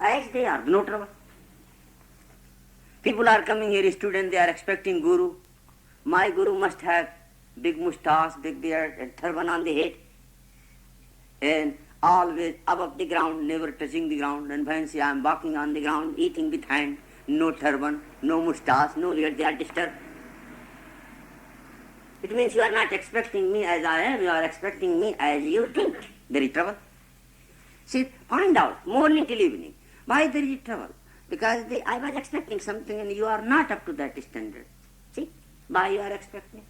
as they are, no trouble. People are coming here, students, they are expecting guru. My guru must have big moustache, big beard, and turban on the head, and always above the ground, never touching the ground. And when I am walking on the ground, eating with hand, no turban, no moustache, no beard, they are disturbed. It means you are not expecting me as I am, you are expecting me as you think. There is trouble. See, find out, morning till evening, why there is trouble? Because I was expecting something and you are not up to that standard. See, why you are expecting?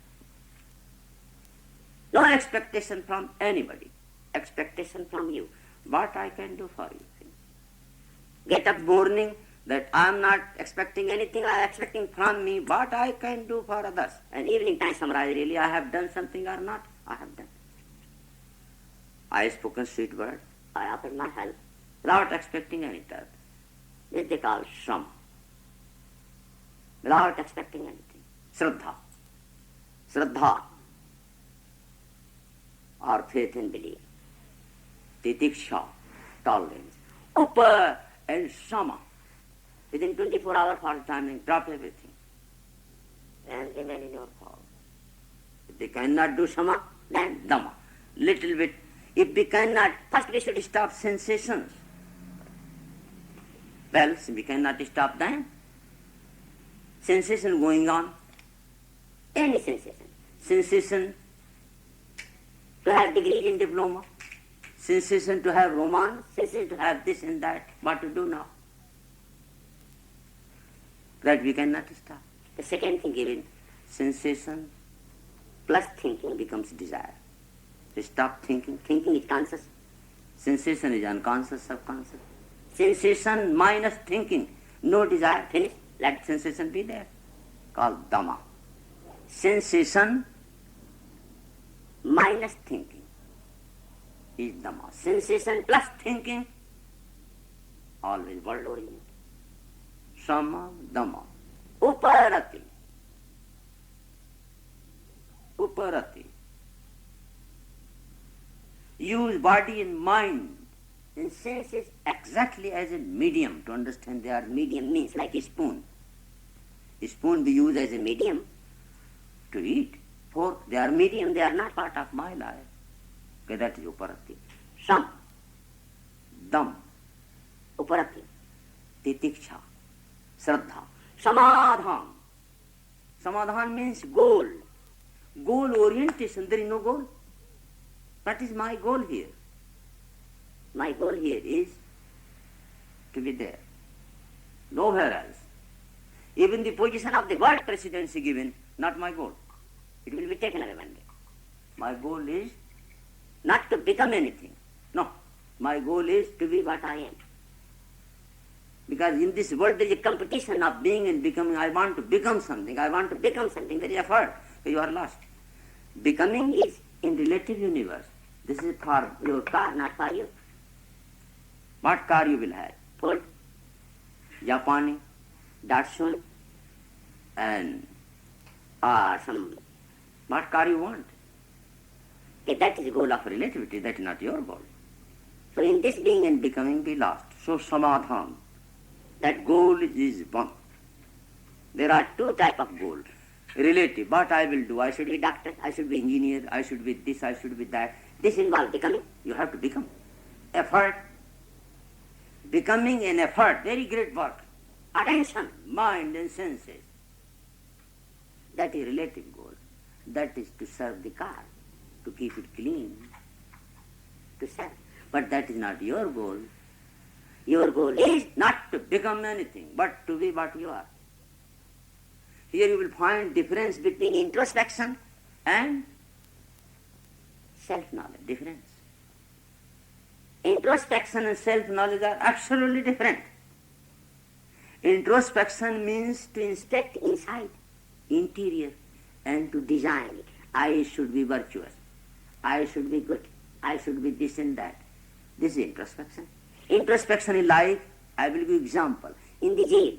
No expectation from anybody, expectation from you. What I can do for you? Get up morning, that I am not expecting anything, I am expecting from me what I can do for others. And evening time summarize, really I have done something or not, I have done. I have spoken sweet word, I offered my help, without expecting any return. This they call shram. Without expecting anything. Shraddha. Shraddha, or faith and belief. Titiksha, tolerance. Upa and shama. Within 24 hours for timing, drop everything and remain in your form. If they cannot do shama, then dhamma. Little bit. If we cannot, first we should stop sensations. Well, we cannot stop them. Sensation going on. Any sensation. Sensation to have degrees in diploma. Sensation to have romance. Sensation to have this and that. What to do now? That we cannot stop. The second thing given, sensation plus thinking becomes desire. To stop thinking. Thinking is conscious. Sensation is unconscious, subconscious. Sensation minus thinking, no desire, finish. Let sensation be there. Called Dhamma. Sensation minus thinking is Dhamma. Sensation plus thinking, always world oriented. Sama, Dhamma. Uparati. Uparati. Use body and mind and senses exactly as a medium to understand. They are medium means like a spoon. A spoon we use as a medium to eat. Fork, they are medium, they are not part of my life. Okay, that is uparati. Sam, dam, uparati, titiksha, shraddha, samadhan. Samadhan means goal. Goal orientation, there is no goal. What is my goal here? My goal here is to be there. Nowhere else. Even the position of the world presidency given, not my goal. It will be taken away one day. My goal is not to become anything. No. My goal is to be what I am. Because in this world there is a competition of being and becoming. I want to become something. I want to become something. There is effort. So you are lost. Becoming is in relative universe. This is for your car, not for you. What car you will have? Ford, Japani, Datsun, and some. What car you want? Okay, that is the goal of relativity. That is not your goal. So in this being and becoming, be lost. So samadhan. That goal is one. There are two types of goals. Relative. What I will do? I should be doctor. I should be engineer. I should be this. I should be that. This involves becoming. You have to become. Effort. Becoming an effort. Very great work. Attention, mind and senses. That is relative goal. That is to serve the car. To keep it clean. To serve. But that is not your goal. Your goal is not to become anything, but to be what you are. Here you will find difference between introspection and self-knowledge. Difference. Introspection and self-knowledge are absolutely different. Introspection means to inspect inside, interior, and to design. I should be virtuous. I should be good. I should be this and that. This is introspection. Introspection is like, I will give you example. In the jail,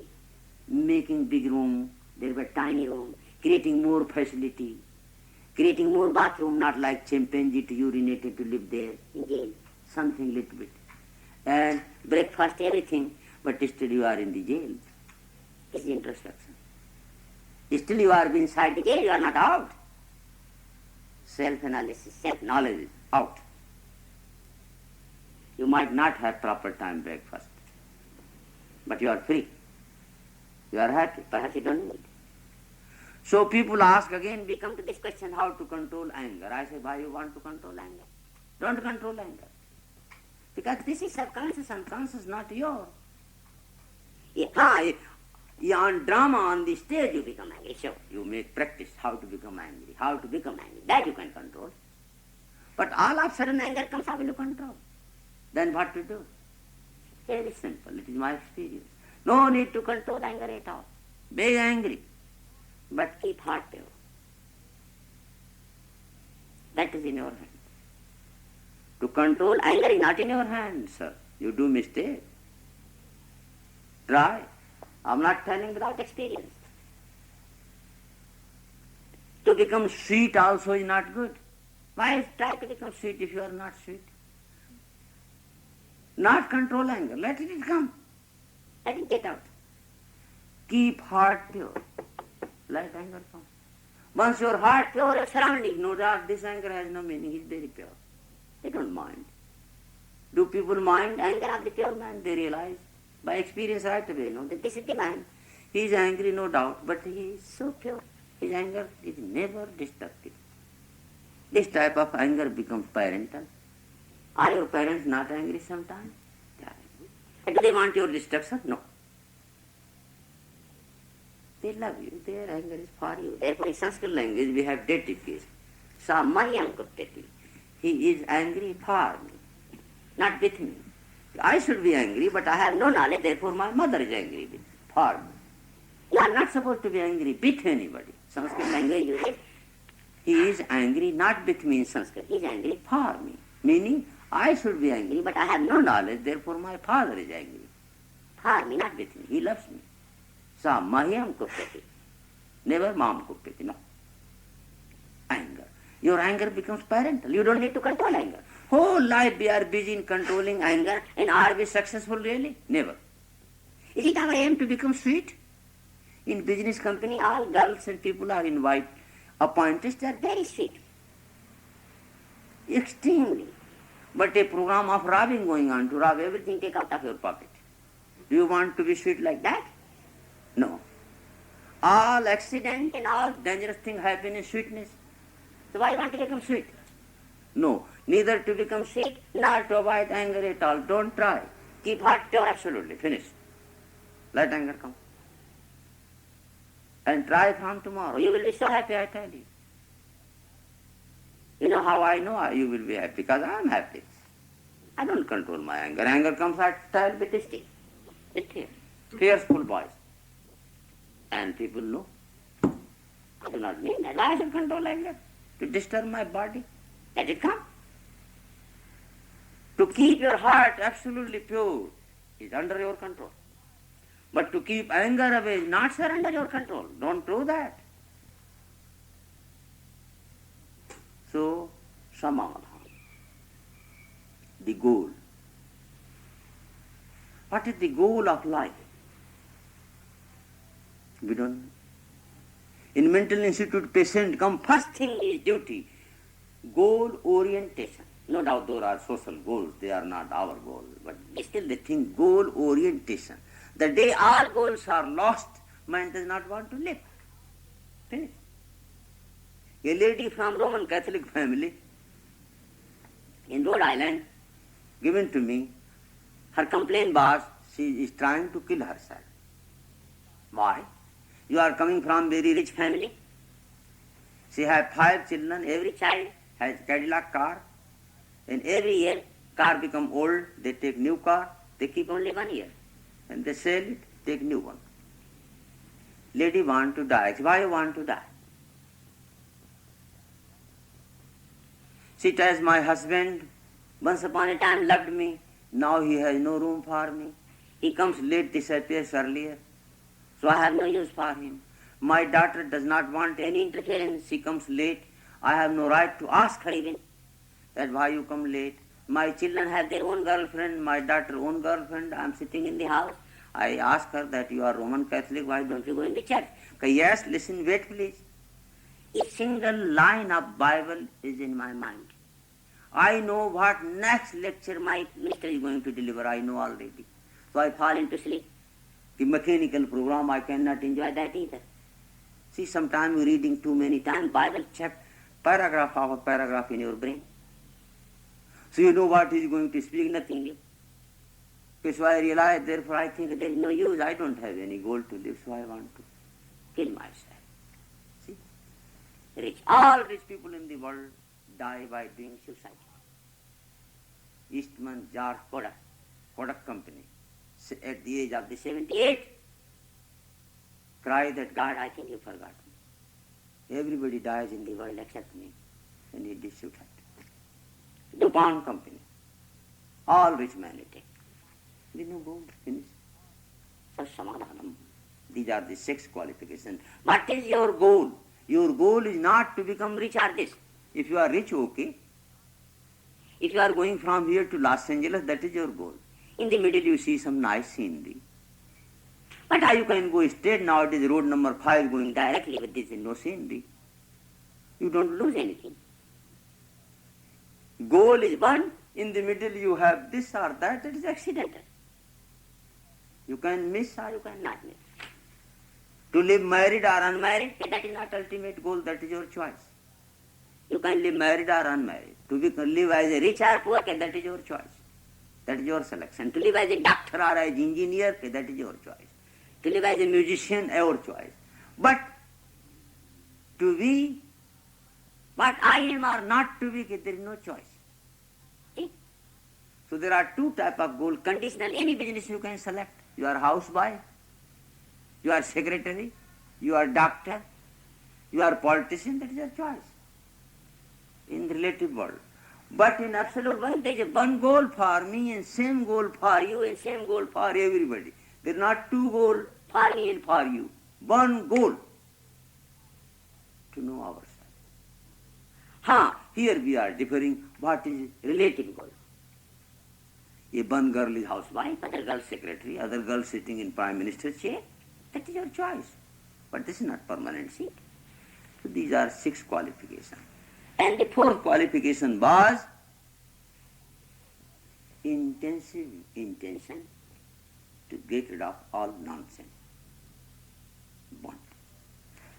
making big room, there were tiny room, creating more facility, creating more bathroom, not like chimpanzee to urinate to live there in jail, something little bit. And breakfast, everything. but still you are in the jail. This is introspection. Still you are inside the jail, you are not out. Self-analysis, self-knowledge is out. You might not have proper time breakfast, but you are free. You are happy. Perhaps you don't need. So people ask again, we come to this question, how to control anger. I say, why you want to control anger? Don't control anger. Because this is subconscious, unconscious, not yours. On drama, on the stage you become angry. So you make practice how to become angry, That you can control. But all of a sudden anger comes, how will you control? Then what to do? Very simple. It is my experience. No need to control anger at all. Be angry, but keep heart pure. That is in your hand. To control anger is not in your hand, sir. You do mistake. Try. I am not telling without experience. To become sweet also is not good. Why try to become sweet if you are not sweet? Not control anger. Let it come. Let it get out. Keep heart pure. Let anger come. Once your heart pure, your surroundings know that this anger has no meaning. It's very pure. They don't mind. Do people mind anger of the pure man? They realize by experience right away, that this is the man. He is angry, no doubt, but he is so pure. His anger is never destructive. This type of anger becomes parental. Are your parents not angry sometimes? They are angry. And do they want your destruction? No. They love you. Their anger is for you. Therefore, in Sanskrit language, we have dative case. Sa mayam kuttati. He is angry for me, not with me. I should be angry, but I have no knowledge, therefore my mother is angry for me. You are not supposed to be angry with anybody. Sanskrit language uses, he is angry not with me in Sanskrit, he is angry for me. Meaning, I should be angry, but I have no knowledge, therefore my father is angry. For me, not with me. He loves me. Sa mahyam kuppati. Never mam kuppati, no. Anger. Your anger becomes parental. You don't need to control anger. Whole life we are busy in controlling anger, and are we successful really? Never. Is it our aim to become sweet? In business company, all girls and people are invited. Appointees, they are very sweet. Extremely. But a program of robbing going on, to rob everything, take out of your pocket. Do you want to be sweet like that? No. All accident and all dangerous things happen in sweetness. So why you want to become sweet? No. Neither to become sweet, nor to avoid anger at all. Don't try. Keep heart pure, absolutely. Finish. Let anger come. And try from tomorrow. You will be so happy, I tell you. You know how I know you will be happy? Because I am happy. I don't control my anger. Anger comes, I tell with stick. With fear. Fearful voice. And people know. I do not mean that. Why I should control anger? To disturb my body. Let it come. To keep your heart absolutely pure is under your control. But to keep anger away is not, sir, under your control. Don't do that. So, samadha. The goal. What is the goal of life? We don't know. In mental institute, patient come, first thing is duty. Goal orientation. No doubt those are social goals, they are not our goals, but still they think goal orientation. The day all goals are lost, man does not want to live. Finish. A lady from Roman Catholic family in Rhode Island, given to me, her complaint was she is trying to kill herself. Why? You are coming from very rich family. She has 5 children, every child has Cadillac car. And every year, car become old, they take new car, they keep only 1 year. And they sell it, take new one. Lady want to die. Why you want to die? She tells, my husband once upon a time loved me, now he has no room for me. He comes late, disappears earlier, so I have no use for him. My daughter does not want any interference, she comes late, I have no right to ask her even. That why you come late. My children have their own girlfriend, my daughter own girlfriend, I am sitting in the house. I asked her that you are Roman Catholic, why don't you go in the church? Yes, listen, wait please. A single line of Bible is in my mind. I know what next lecture my minister is going to deliver, I know already. So I fall into sleep. The mechanical program, I cannot enjoy that either. See, sometimes you're reading too many times Bible, paragraph after paragraph in your brain. So you know what he is going to speak, nothing new. So I realize, therefore I think there is no use, I don't have any goal to live, so I want to kill myself. See? All rich people in the world die by doing suicide. Eastman George Kodak Company, at the age of the 78, cried that, God, I think you forgot me. Everybody dies in the world except me. And he did suicide. DuPont Company, all rich men take. There is no goal, finished. So samadhanam. These are the 6 qualifications. What is your goal? Your goal is not to become rich or this. If you are rich, okay. If you are going from here to Los Angeles, that is your goal. In the middle you see some nice scenery. But you can go straight, nowadays road number 5 going directly with this, no scenery. You don't lose anything. Goal is one, in the middle you have this or that is accidental. You can miss or you can not miss. To live married or unmarried, that is not ultimate goal, that is your choice. You can live married or unmarried. To live as a rich or poor, that is your choice. That is your selection. To live as a doctor or as an engineer, that is your choice. To live as a musician, our choice. But to be what I am or not to be, there is no choice. See? So there are 2 types of goal. Conditional, any business you can select. You are housewife, you are secretary, you are doctor, you are politician, that is your choice. In the relative world. But in absolute world, there is one goal for me and same goal for you and same goal for everybody. There are not 2 goals for me and for you. One goal. To know ourselves. Here we are differing. What is relative goal? One girl is housewife, other girl secretary, other girl sitting in prime minister's chair. That is your choice. But this is not permanent seat. So these are 6 qualifications. And the 4th qualification was intensive intention to get rid of all nonsense. One.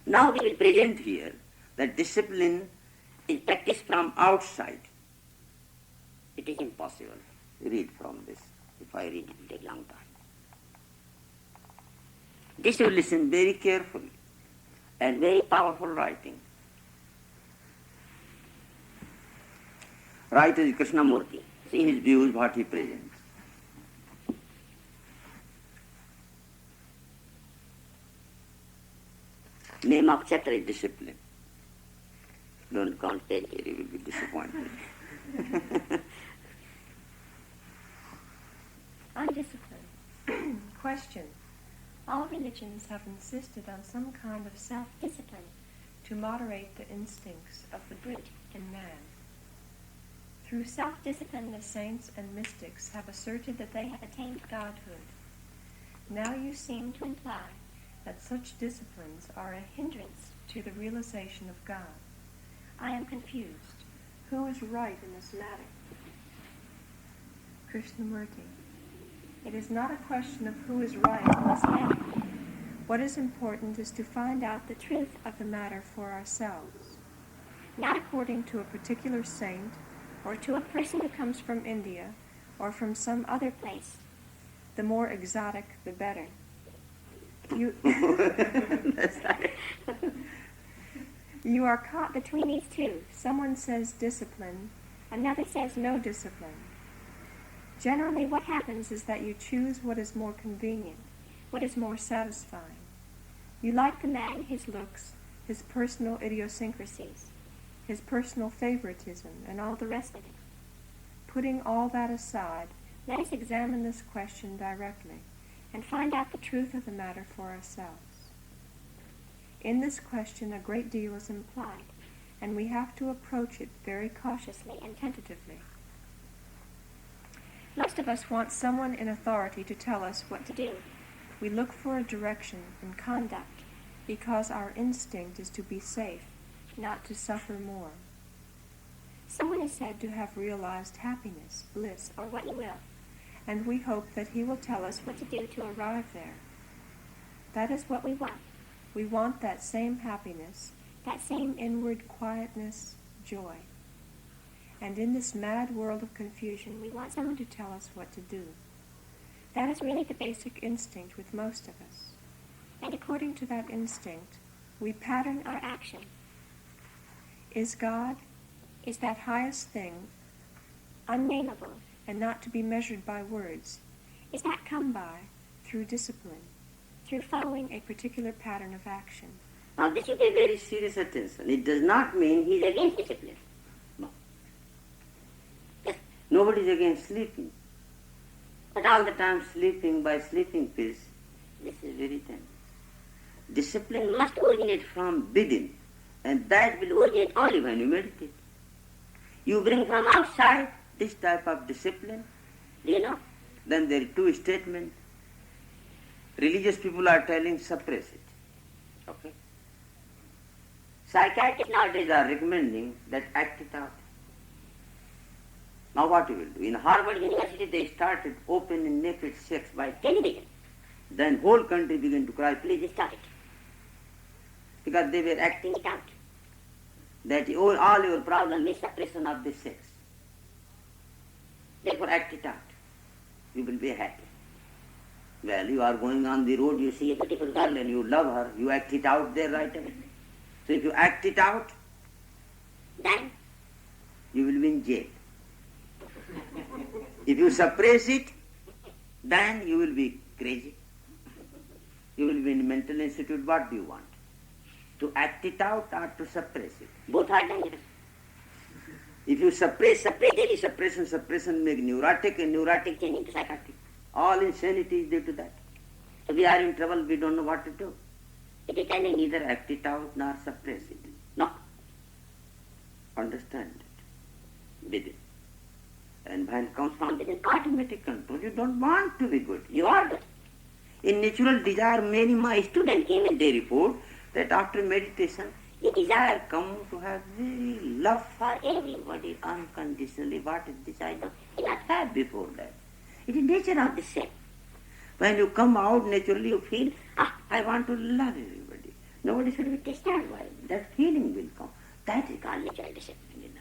Now we will present here that discipline is practiced from outside. It is impossible. Read from this. If I read, it will take a long time. This you listen very carefully and very powerful writing. Writer is Krishnamurti. See his views, what he presents. Name of chapter is discipline. Don't concentrate here, you will be disappointed. On discipline. Question. All religions have insisted on some kind of self-discipline to moderate the instincts of the brute in man. Through self-discipline, the saints and mystics have asserted that they have attained godhood. Now you seem to imply that such disciplines are a hindrance to the realization of God. I am confused. Who is right in this matter? Krishnamurti. It is not a question of who is right in this matter. What is important is to find out the truth of the matter for ourselves, not according to a particular saint or to a person who comes from India or from some other place. The more exotic, the better. You are caught between these two. Someone says discipline, another says no discipline. Generally, what happens is that you choose what is more convenient, what is more satisfying. You like the man, his looks, his personal idiosyncrasies, his personal favoritism, and all the rest of it. Putting all that aside, let us examine this question directly and find out the truth of the matter for ourselves. In this question, a great deal is implied, and we have to approach it very cautiously and tentatively. Most of us want someone in authority to tell us what to do. We look for a direction in conduct because our instinct is to be safe, not to suffer more. Someone is said to have realized happiness, bliss, or what you will, and we hope that he will tell us what to do to arrive there. That is what we want. We want that same happiness, that same inward quietness, joy. And in this mad world of confusion, we want someone to tell us what to do. That is really the basic instinct with most of us. And according to that instinct, we pattern our action. Is God, is that highest thing, unnameable and not to be measured by words, is that come by through discipline, through following a particular pattern of action. Now this is a very serious attention. It does not mean he is against discipline. No. Yes, nobody is against sleeping. But all the time sleeping by sleeping pills, this is very dangerous. Discipline must originate from within, and that will originate only when you meditate. You bring from outside this type of discipline, then there are two statements. Religious people are telling suppress it. Okay? Psychiatrists nowadays are recommending that act it out. Now what you will do? In Harvard University they started open and naked sex by television. Then whole country began to cry, please stop it. Because they were acting it out. That all your problem is suppression of this sex. Therefore act it out. You will be happy. Well, you are going on the road, you see a beautiful girl and you love her, you act it out there right away. So if you act it out, then you will be in jail. If you suppress it, then you will be crazy. You will be in a mental institute. What do you want? To act it out or to suppress it? Both are dangerous. If you suppress, daily suppression make neurotic, and neurotic change into psychotic. All insanity is due to that. So we are in trouble, we don't know what to do. It is telling neither act it out nor suppress it. No. Understand it. Within. And when it comes from within, automatic control. You don't want to be good. You are good. In natural desire, many my students came and they report that after meditation, the desire comes to have very love for everybody unconditionally. What is this I know? Did not have before that. It is nature of the self. When you come out naturally, you feel, I want to love everybody. Nobody should be disturbed by it. That feeling will come. That is called natural discipline.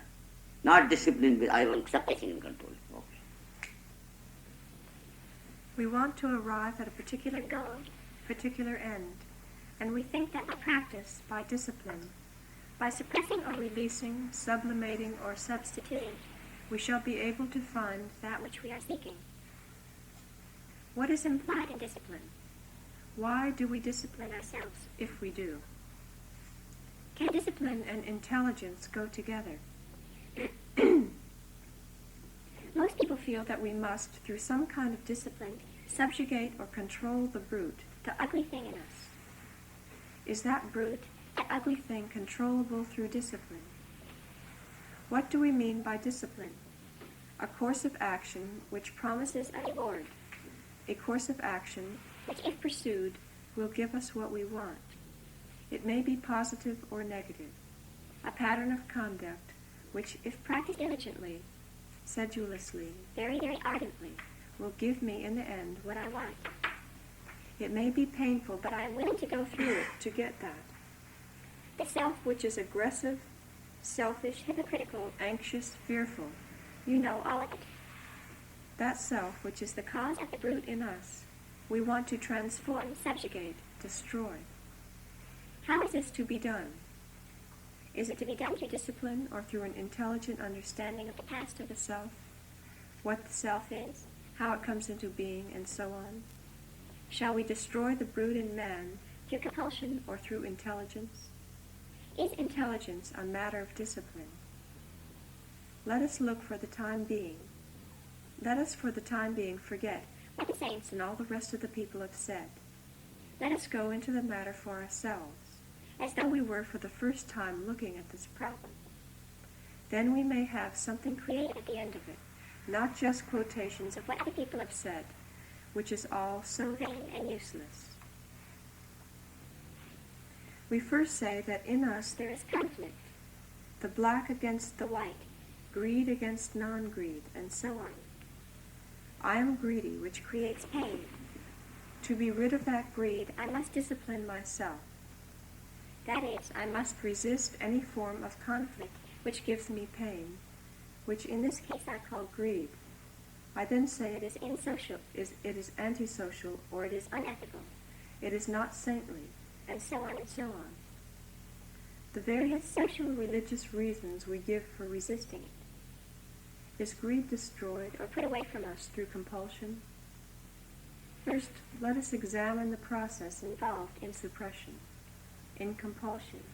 Not discipline with I want suppressing and controlling. Okay. We want to arrive at a particular goal, particular end, and we think that by practice, by discipline, by suppressing or releasing, sublimating or substituting, we shall be able to find that which we are seeking. What is implied in discipline? Why do we discipline ourselves, if we do? Can discipline and intelligence go together? Most people feel that we must, through some kind of discipline, subjugate or control the brute, the ugly thing in us. Is that brute, that ugly thing, controllable through discipline? What do we mean by discipline? A course of action which promises a reward. A course of action which, if pursued, will give us what we want. It may be positive or negative. A pattern of conduct which, if practiced diligently, sedulously, very, very ardently, will give me in the end what I want. It may be painful, but I am willing to go through it to get that. The self which is aggressive, selfish, hypocritical, anxious, fearful, you know all of it. That self which is the cause of the brute in us, we want to transform, subjugate, destroy. How is this to be done? Is it to be done through discipline or through an intelligent understanding of the past of the self, what the self is, how it comes into being, and so on? Shall we destroy the brute in man through compulsion or through intelligence? Is intelligence a matter of discipline? Let us look for the time being. Let us for the time being forget what the saints and all the rest of the people have said. Let us go into the matter for ourselves, as though we were for the first time looking at this problem. Then we may have something created at the end of it, not just quotations of what other people have said. which is all so vain and useless. We first say that in us there is conflict, the black against the white, greed against non-greed, and so on. I am greedy, which creates pain. To be rid of that greed, I must discipline myself. That is, I must resist any form of conflict which gives me pain, which in this case I call greed. I then say it is it is antisocial, or it is unethical, it is not saintly, and so on and so on. The various social religious reasons we give for resisting it. Is greed destroyed or put away from us through compulsion? First, let us examine the process involved in suppression, in compulsion,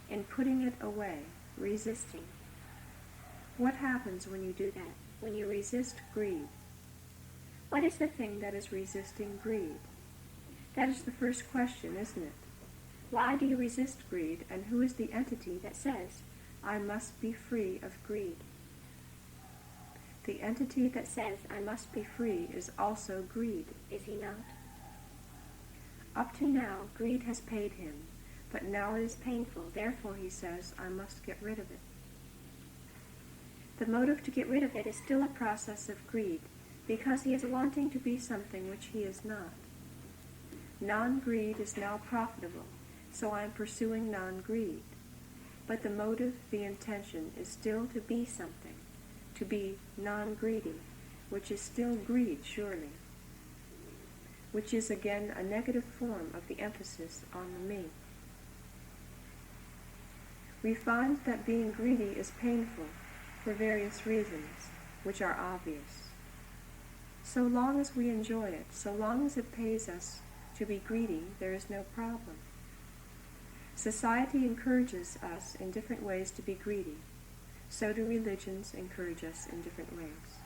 in putting it away, resisting. What happens when you do that, when you resist greed? What is the thing that is resisting greed? That is the first question, isn't it? Why do you resist greed, and who is the entity that says, I must be free of greed? The entity that says, I must be free, is also greed, is he not? Up to now, greed has paid him, but now it is painful, therefore he says, I must get rid of it. The motive to get rid of it is still a process of greed, because he is wanting to be something which he is not. Non-greed is now profitable, so I am pursuing non-greed. But the motive, the intention, is still to be something, to be non-greedy, which is still greed, surely, which is again a negative form of the emphasis on the me. We find that being greedy is painful for various reasons, which are obvious. So long as we enjoy it, so long as it pays us to be greedy, there is no problem. Society encourages us in different ways to be greedy. So do religions encourage us in different ways.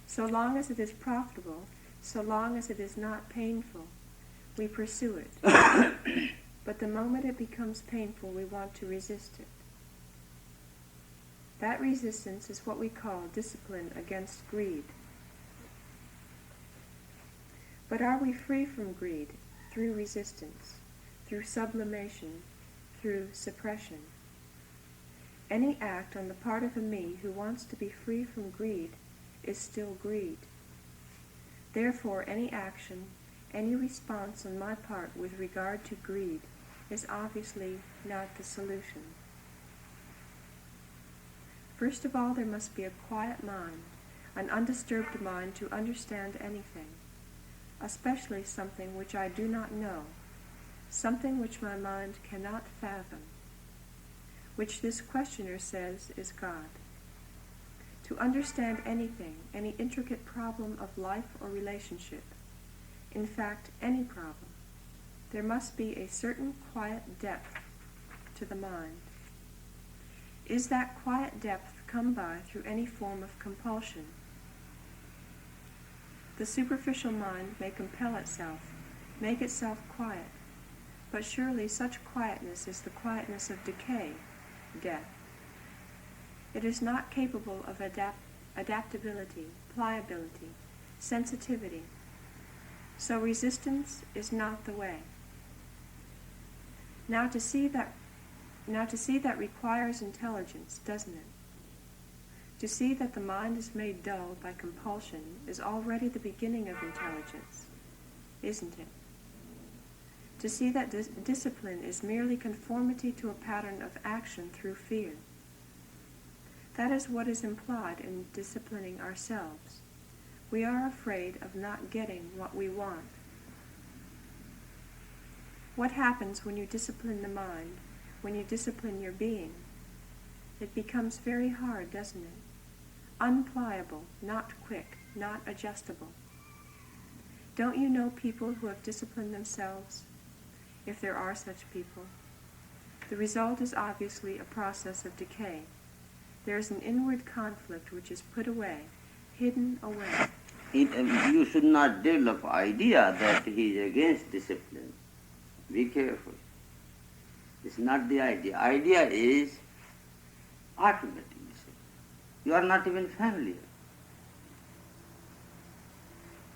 So long as it is profitable, so long as it is not painful, we pursue it. But the moment it becomes painful, we want to resist it. That resistance is what we call discipline against greed. But are we free from greed through resistance, through sublimation, through suppression? Any act on the part of a me who wants to be free from greed is still greed. Therefore, any action, any response on my part with regard to greed is obviously not the solution. First of all, there must be a quiet mind, an undisturbed mind to understand anything, especially something which I do not know, something which my mind cannot fathom, which this questioner says is God. To understand anything, any intricate problem of life or relationship, in fact, any problem, there must be a certain quiet depth to the mind. Is that quiet depth come by through any form of compulsion? The superficial mind may compel itself, make itself quiet, but surely such quietness is the quietness of decay, death. It is not capable of adaptability, pliability, sensitivity. So resistance is not the way. Now to see that requires intelligence, doesn't it? To see that the mind is made dull by compulsion is already the beginning of intelligence, isn't it? To see that discipline is merely conformity to a pattern of action through fear. That is what is implied in disciplining ourselves. We are afraid of not getting what we want. What happens when you discipline the mind, when you discipline your being? It becomes very hard, doesn't it? Unpliable, not quick, not adjustable. Don't you know people who have disciplined themselves? If there are such people. The result is obviously a process of decay. There is an inward conflict which is put away, hidden away. You should not develop idea that he is against discipline. Be careful. It's not the idea. Idea is automatic discipline. You are not even familiar.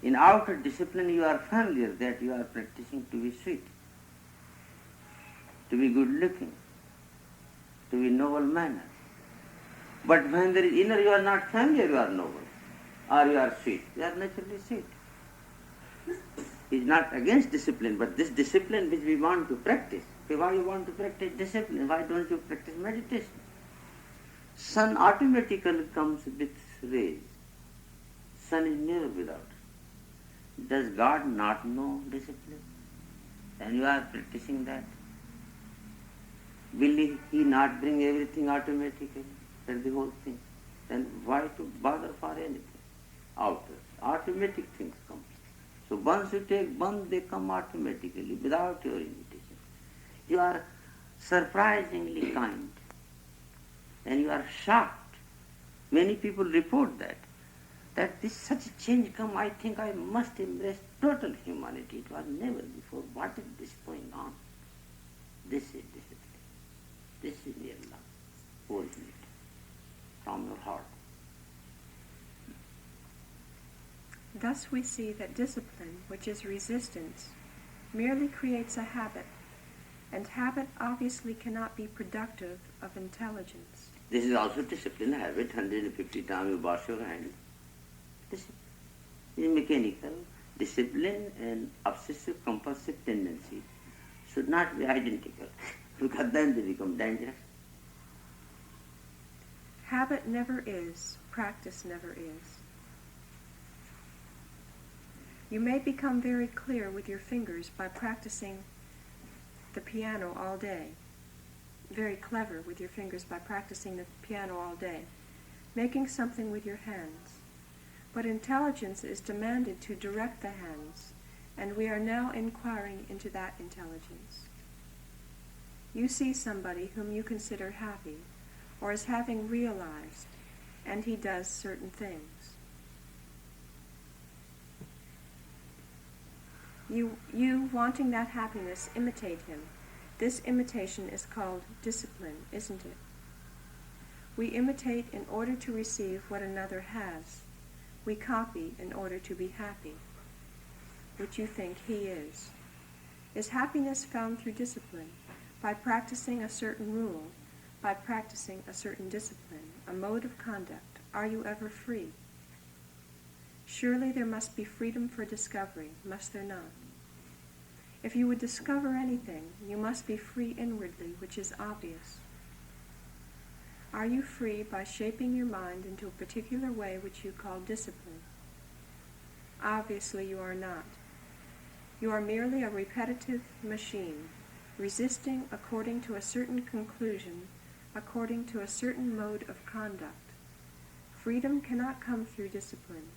In outer discipline you are familiar that you are practicing to be sweet, to be good looking, to be noble manner. But when there is inner, you are not familiar, you are noble, or you are sweet. You are naturally sweet. It is not against discipline, but this discipline which we want to practice. Okay, why you want to practice discipline? Why don't you practice meditation? Sun automatically comes with rays. Sun is never without. Does God not know discipline? And you are practicing that. Will He not bring everything automatically? That's the whole thing. Then why to bother for anything? Outer. Automatic things come. So once you take one, they come automatically without your invitation. You are surprisingly kind. And you are shocked. Many people report that this such a change come, I think I must embrace total humanity. It was never before. What is this going on? This is discipline. This is real love. Originate from your heart. Thus we see that discipline, which is resistance, merely creates a habit, and habit obviously cannot be productive of intelligence. This is also discipline, habit, 150 times you wash your hand. Discipline is mechanical. Discipline and obsessive compulsive tendency should not be identical, because then they become dangerous. Habit never is, practice never is. You may become very clear with your fingers by practicing the piano all day. Very clever with your fingers by practicing the piano all day, making something with your hands. But intelligence is demanded to direct the hands, and we are now inquiring into that intelligence. You see somebody whom you consider happy, or as having realized, and he does certain things. You, wanting that happiness, imitate him. This imitation is called discipline, isn't it? We imitate in order to receive what another has. We copy in order to be happy, which you think he is. Is happiness found through discipline, by practicing a certain rule, by practicing a certain discipline, a mode of conduct? Are you ever free? Surely there must be freedom for discovery, must there not? If you would discover anything, you must be free inwardly, which is obvious. Are you free by shaping your mind into a particular way which you call discipline? Obviously you are not. You are merely a repetitive machine, resisting according to a certain conclusion, according to a certain mode of conduct. Freedom cannot come through discipline.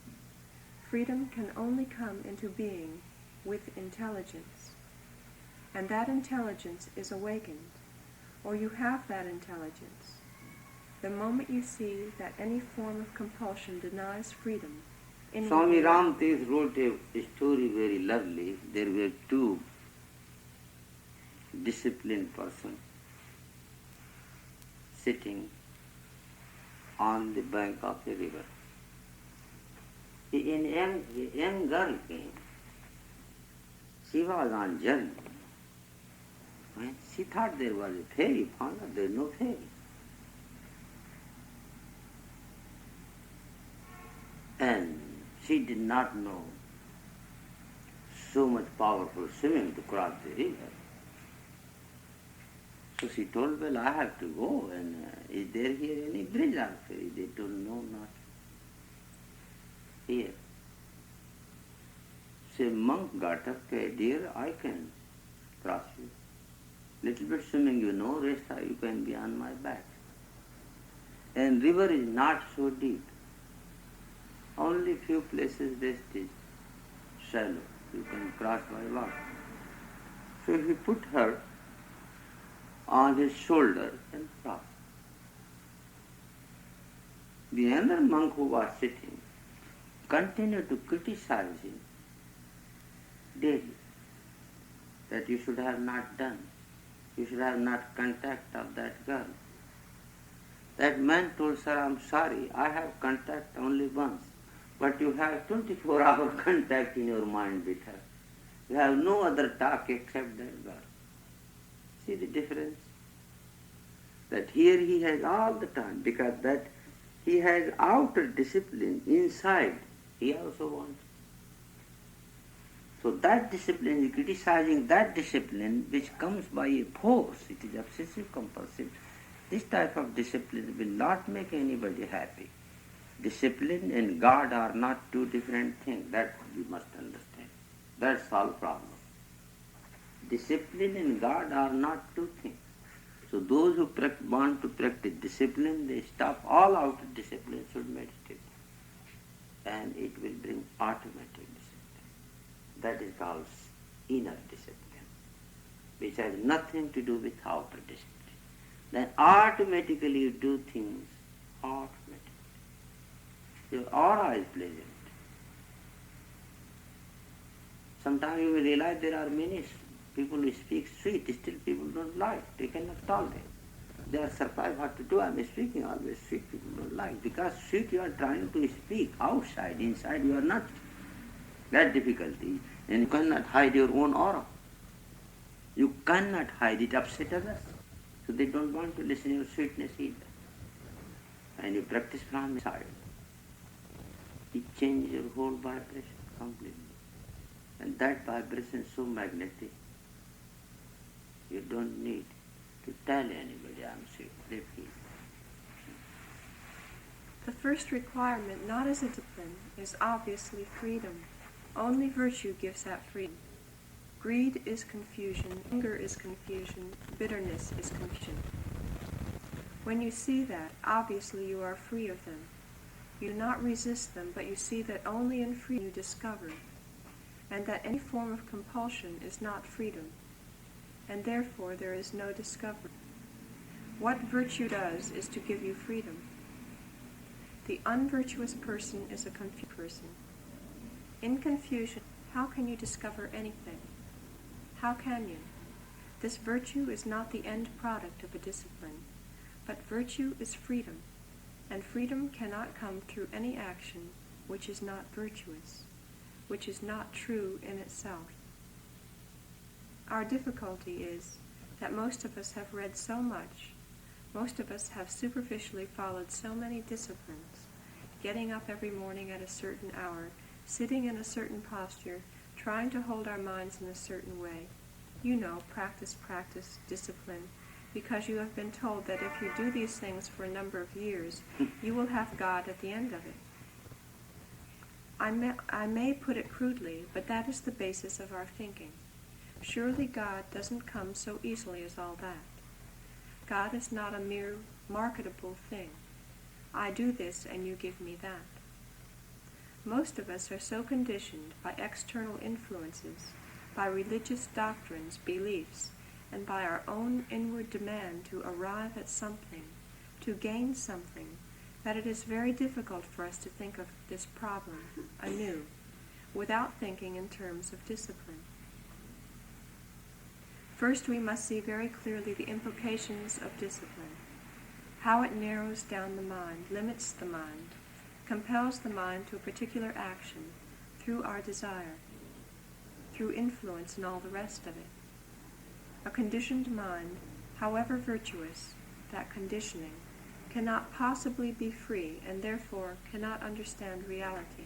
Freedom can only come into being with intelligence. And that intelligence is awakened, or you have that intelligence, the moment you see that any form of compulsion denies freedom. Swami Ramtirth wrote a story very lovely. There were two disciplined persons sitting on the bank of a river. A young girl came. She was on journey. When she thought there was a ferry, found out there is no ferry. And she did not know so much powerful swimming to cross the river. So she told, well, I have to go, and is there here any bridge or ferry? They told, no, not here. So monk got up, dear, I can cross you. Little bit swimming you know, rest you can be on my back. And river is not so deep. Only few places rest is shallow. You can cross by walk. So he put her on his shoulder and crossed. The other monk who was sitting continued to criticize him daily, that you should have not done. You should have not contact of that girl. That man told, sir, I'm sorry, I have contact only once. but you have 24-hour contact in your mind with her. You have no other talk except that girl. See the difference? That here he has all the time, because that he has outer discipline inside, he also wants. So that discipline, is criticizing that discipline which comes by a force, it is obsessive compulsive. This type of discipline will not make anybody happy. Discipline and God are not two different things. That we must understand. That's all problem. Discipline and God are not two things. So those who want to practice discipline, they stop all outer discipline, should meditate. And it will bring automatic discipline. That is called inner discipline, which has nothing to do with outer discipline. Then automatically you do things automatically. Your aura is pleasant. Sometimes you will realize there are many people who speak sweet, still people don't like, they cannot tolerate. They are surprised what to do. I am speaking always sweet, people don't like. Because sweet you are trying to speak outside, inside you are not. That difficulty. And you cannot hide your own aura. You cannot hide it, upset others. So they don't want to listen to your sweetness either. And you practice from inside. It changes your whole vibration completely. And that vibration is so magnetic. You don't need to tell anybody I'm sweet. They feel. The first requirement, not as a discipline, is obviously freedom. Only virtue gives that freedom. Greed is confusion, anger is confusion, bitterness is confusion. When you see that, obviously you are free of them. You do not resist them, but you see that only in freedom you discover, and that any form of compulsion is not freedom, and therefore there is no discovery. What virtue does is to give you freedom. The unvirtuous person is a confused person. In confusion, how can you discover anything? How can you? This virtue is not the end product of a discipline, but virtue is freedom, and freedom cannot come through any action which is not virtuous, which is not true in itself. Our difficulty is that most of us have read so much, most of us have superficially followed so many disciplines, getting up every morning at a certain hour, sitting in a certain posture, trying to hold our minds in a certain way. You know, practice, discipline, because you have been told that if you do these things for a number of years, you will have God at the end of it. I may put it crudely, but that is the basis of our thinking. Surely God doesn't come so easily as all that. God is not a mere marketable thing. I do this and you give me that. Most of us are so conditioned by external influences, by religious doctrines, beliefs, and by our own inward demand to arrive at something, to gain something, that it is very difficult for us to think of this problem anew, without thinking in terms of discipline. First, we must see very clearly the implications of discipline, how it narrows down the mind, limits the mind, compels the mind to a particular action through our desire, through influence and all the rest of it. A conditioned mind, however virtuous, that conditioning, cannot possibly be free and therefore cannot understand reality.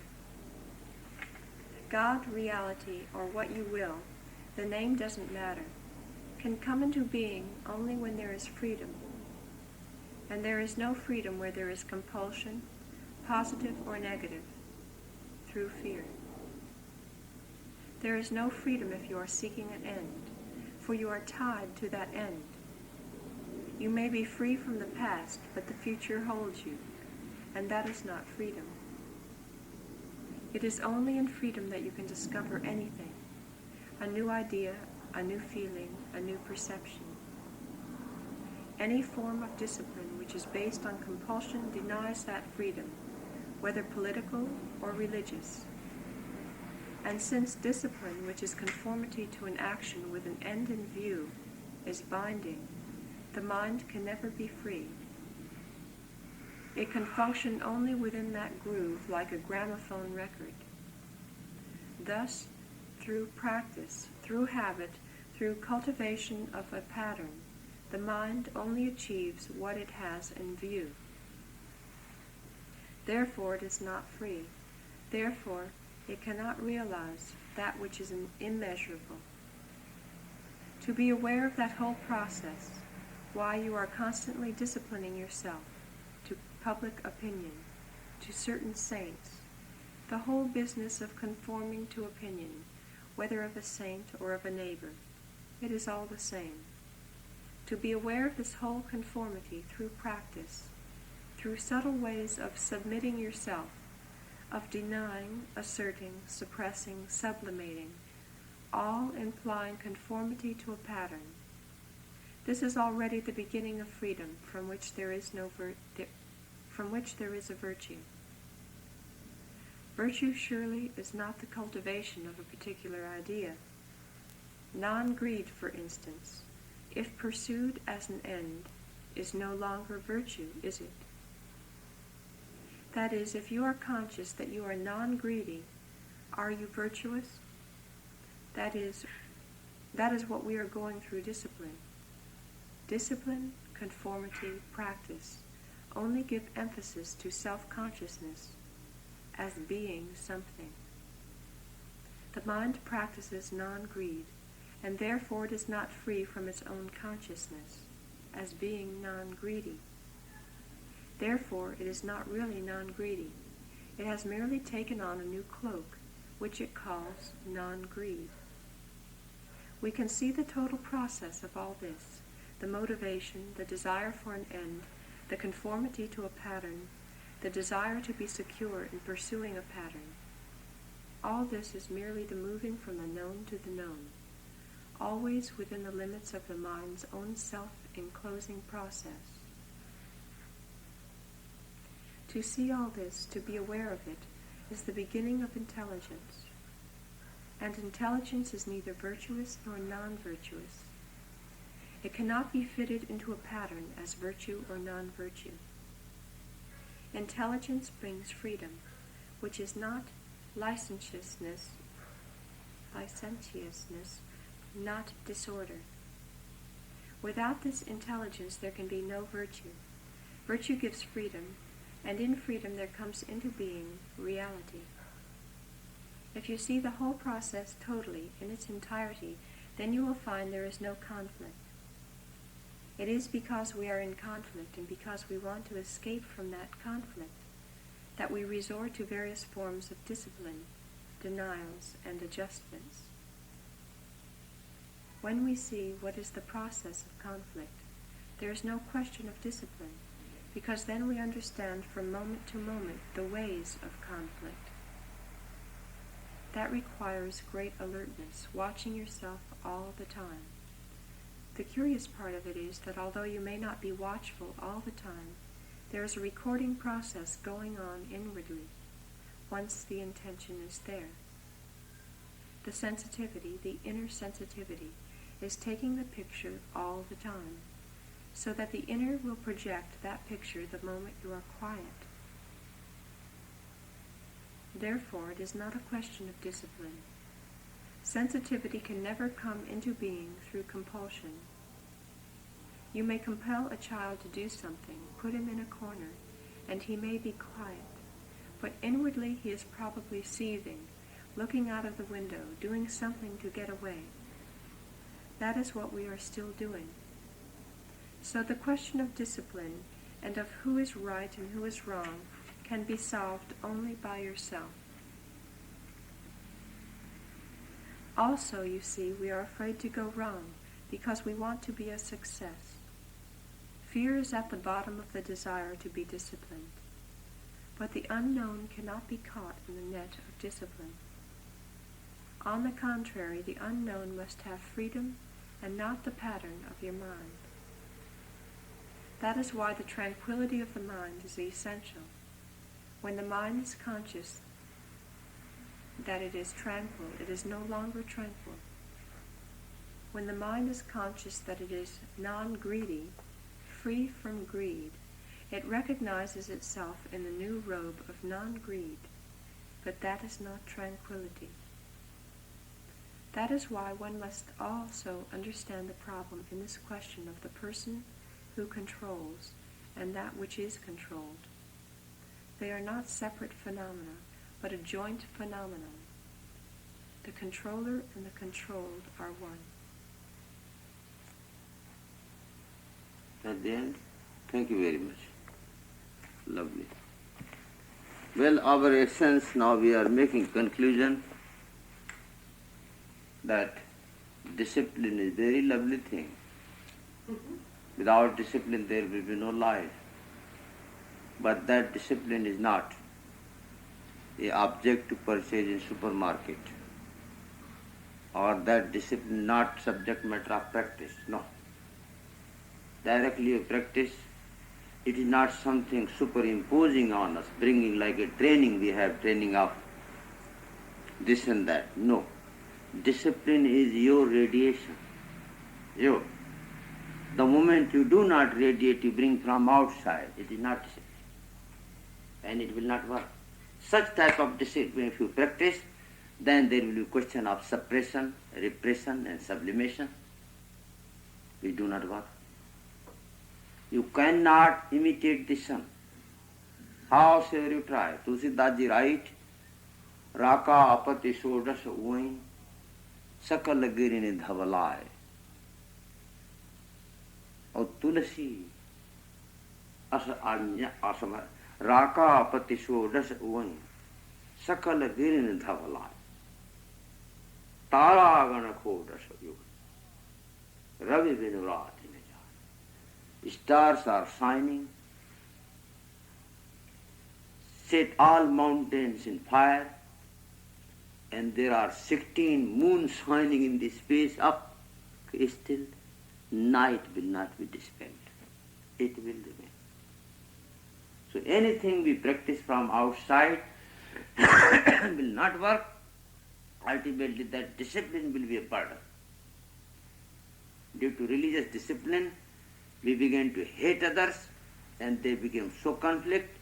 God, reality, or what you will, the name doesn't matter, can come into being only when there is freedom. And there is no freedom where there is compulsion, positive or negative, through fear. There is no freedom if you are seeking an end, for you are tied to that end. You may be free from the past, but the future holds you, and that is not freedom. It is only in freedom that you can discover anything, a new idea, a new feeling, a new perception. Any form of discipline which is based on compulsion denies that freedom, whether political or religious. And since discipline, which is conformity to an action with an end in view, is binding, the mind can never be free. It can function only within that groove like a gramophone record. Thus, through practice, through habit, through cultivation of a pattern, the mind only achieves what it has in view. Therefore it is not free. Therefore it cannot realize that which is immeasurable. To be aware of that whole process, why you are constantly disciplining yourself to public opinion, to certain saints, the whole business of conforming to opinion, whether of a saint or of a neighbor, it is all the same. To be aware of this whole conformity through practice, through subtle ways of submitting yourself, of denying, asserting, suppressing, sublimating, all implying conformity to a pattern. This is already the beginning of freedom, from which there is a virtue. Virtue surely is not the cultivation of a particular idea. Non-greed, for instance, if pursued as an end, is no longer virtue, is it? That is, if you are conscious that you are non-greedy, are you virtuous? That is what we are going through discipline. Discipline, conformity, practice only give emphasis to self-consciousness as being something. The mind practices non-greed, and therefore it is not free from its own consciousness as being non-greedy. Therefore it is not really non-greedy. It has merely taken on a new cloak, which it calls non-greed. We can see the total process of all this, the motivation, the desire for an end, the conformity to a pattern, the desire to be secure in pursuing a pattern. All this is merely the moving from the known to the known, always within the limits of the mind's own self-enclosing process. To see all this, to be aware of it, is the beginning of intelligence. And intelligence is neither virtuous nor non-virtuous. It cannot be fitted into a pattern as virtue or non-virtue. Intelligence brings freedom, which is not licentiousness, not disorder. Without this intelligence there can be no virtue. Virtue gives freedom, and in freedom there comes into being reality. If you see the whole process totally, in its entirety, then you will find there is no conflict. It is because we are in conflict and because we want to escape from that conflict that we resort to various forms of discipline, denials, and adjustments. When we see what is the process of conflict, there is no question of discipline, because then we understand from moment to moment the ways of conflict. That requires great alertness, watching yourself all the time. The curious part of it is that although you may not be watchful all the time, there is a recording process going on inwardly, once the intention is there. The sensitivity, the inner sensitivity, is taking the picture all the time, so that the inner will project that picture the moment you are quiet. Therefore, it is not a question of discipline. Sensitivity can never come into being through compulsion. You may compel a child to do something, put him in a corner, and he may be quiet, but inwardly he is probably seething, looking out of the window, doing something to get away. That is what we are still doing. So the question of discipline and of who is right and who is wrong can be solved only by yourself. Also, you see, we are afraid to go wrong because we want to be a success. Fear is at the bottom of the desire to be disciplined. But the unknown cannot be caught in the net of discipline. On the contrary, the unknown must have freedom and not the pattern of your mind. That is why the tranquility of the mind is essential. When the mind is conscious that it is tranquil, it is no longer tranquil. When the mind is conscious that it is non-greedy, free from greed, It recognizes itself in the new robe of non-greed, but that is not tranquility. That is why one must also understand the problem in this question of the person who controls and that which is controlled. They are not separate phenomena, but a joint phenomenon. The controller and the controlled are one. At the end, thank you very much. Lovely. Well, our essence, now we are making conclusion that discipline is a very lovely thing. Without discipline there will be no life. But that discipline is not an object to purchase in supermarket. Or that discipline not subject matter of practice. No. Directly you practice. It is not something superimposing on us, bringing like a training we have, training of this and that. No. Discipline is your radiation. You. The moment you do not radiate, you bring from outside. It is not discipline. And it will not work. Such type of discipline, if you practice, then there will be question of suppression, repression and sublimation. It do not work. You cannot imitate the sun. Howsoever you try. Tulsidaji write, Raka apati sodas uvain, sakala girini dhavalai. और तुलसी असम राका पति षोडश उवई सकल गिरिन धवलाय तारागण खोडश युग रवि विनुराति में जाए. Stars are shining, set all mountains in fire, and there are 16 moons shining in the space up. Still night will not be dispelled. It will remain. So anything we practice from outside will not work. Ultimately that discipline will be a burden. Due to religious discipline, we begin to hate others and they become so conflict.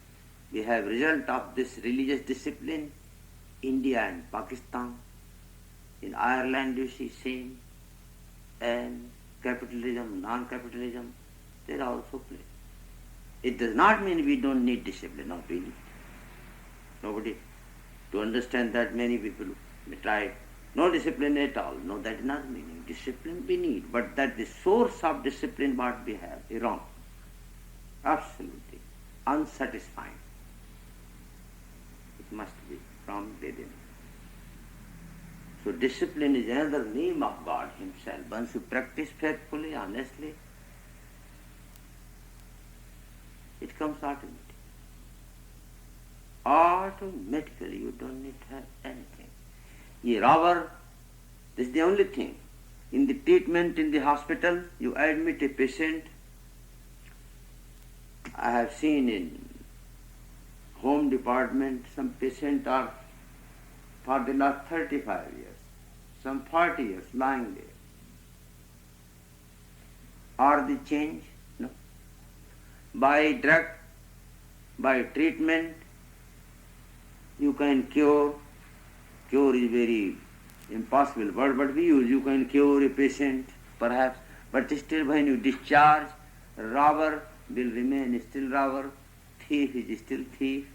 We have result of this religious discipline. India and Pakistan. In Ireland you see same. And capitalism, non-capitalism, they are also play. It does not mean we don't need discipline. No, we need. Nobody. To understand that many people may try no discipline at all. No, that is not meaning. Discipline we need, but that the source of discipline what we have is wrong. Absolutely unsatisfying. It must be from within. So discipline is another name of God Himself. Once you practice faithfully, honestly, it comes automatically. Automatically, you don't need to have anything. Ye robber, this is the only thing. In the treatment in the hospital, you admit a patient. I have seen in home department, some patients are for the last 35 years, some 40 years lying there. Are they changed? No. By drug, by treatment, you can cure. Cure is very impossible word, but we use, you can cure a patient, perhaps, but still when you discharge, robber will remain still robber, thief is still thief.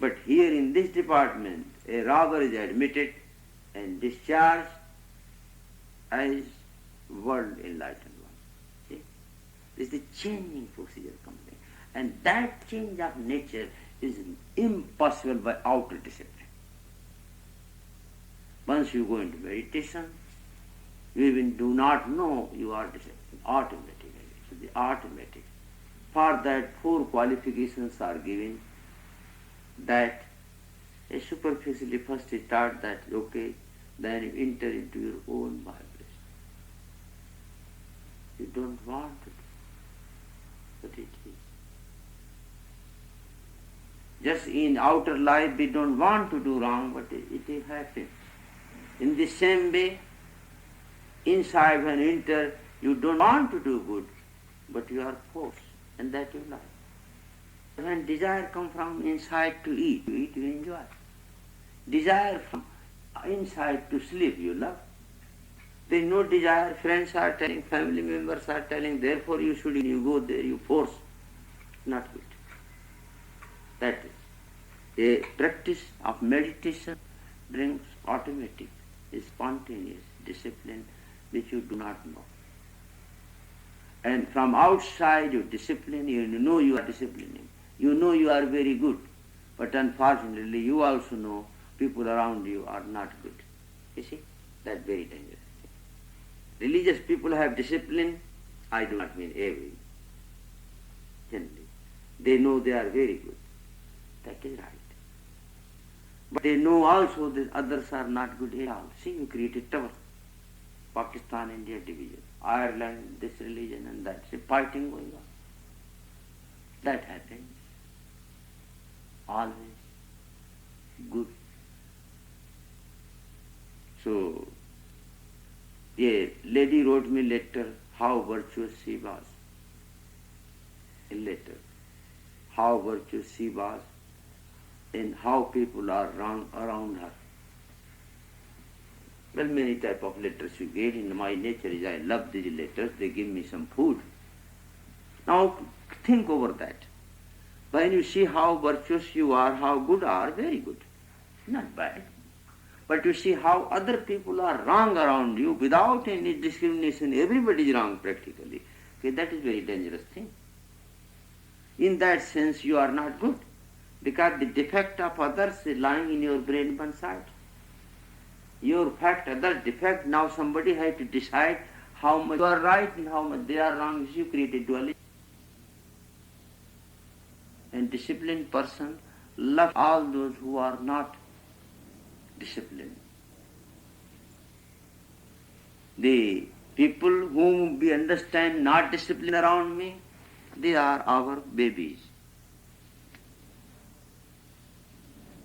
But here in this department, a robber is admitted and discharged as world enlightened one. See? This is the changing procedure coming. And that change of nature is impossible by outer discipline. Once you go into meditation, you even do not know you are disciplined automatically. So the automatic. For that 4 qualifications are given. That superficially first you start that, okay, then you enter into your own vibration. You don't want to do, but it is. Just in outer life we don't want to do wrong, but it happens. In the same way, inside when you enter, you don't want to do good, but you are forced. and that you like. When desire comes from inside to eat, you enjoy. Desire from inside to sleep, you love. There is no desire, friends are telling, family members are telling, therefore you should, you go there, you force. Not good. That is. A practice of meditation brings automatic, spontaneous discipline which you do not know. And from outside you discipline, you know you are disciplining. You know you are very good. But unfortunately you also know people around you are not good. You see? That's very dangerous. Religious people have discipline. I do not mean every. Generally. They know they are very good. That is right. But they know also that others are not good at all. See, you created tower. Pakistan, India division. Ireland, this religion and that. See, fighting going on. That happens. Always. Good. So, a lady wrote me letter how virtuous she was. A letter. How virtuous she was and how people are wrong around her. Well, many type of letters you get. In my nature is I love these letters. They give me some food. Now think over that. When you see how virtuous you are, how good are, very good. Not bad. But you see how other people are wrong around you without any discrimination. Everybody is wrong practically. Okay, that is very dangerous thing. In that sense you are not good. Because the defect of others is lying in your brain one side. Your fact, others' defect, now somebody has to decide how much you are right and how much they are wrong. You create dualism. And disciplined person love all those who are not disciplined. The people whom we understand not disciplined around me, they are our babies.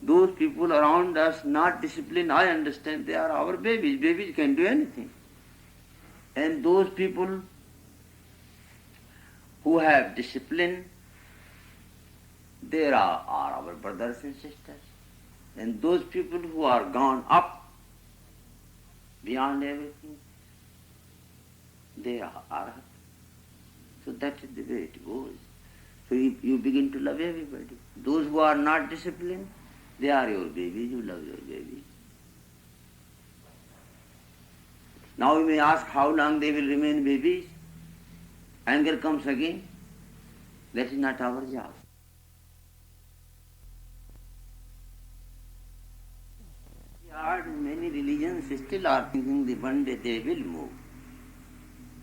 Those people around us not disciplined, I understand they are our babies. Babies can do anything. And those people who have discipline, they are our brothers and sisters. And those people who are gone up beyond everything, they are arhat. So that is the way it goes. So you begin to love everybody. Those who are not disciplined, they are your babies, you love your babies. Now you may ask how long they will remain babies. Anger comes again. That is not our job. Many religions still are thinking that one day they will move.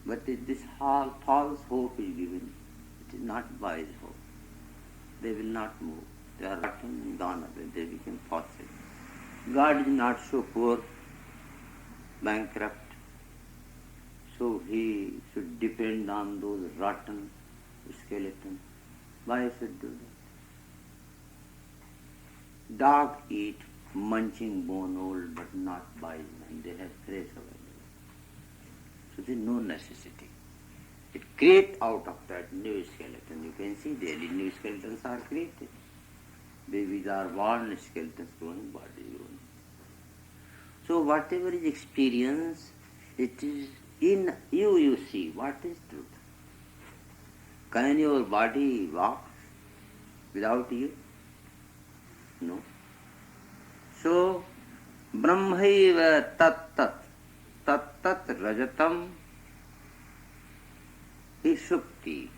But this false hope is given. It is not wise hope. They will not move. They are rotten and gone away. They become fossil. God is not so poor, bankrupt. So he should depend on those rotten skeletons. Why should do that? Dog eat munching bone old but not wise man. They have fresh available. So there is no necessity. It creates out of that new skeleton. You can see daily new skeletons are created. Babies are born, skeletons growing, body growing. So whatever is experience, it is in you, you see what is truth. Can your body walk without you? No. So, Brahmaiva tat tat, tat tat rajatam is Shukti.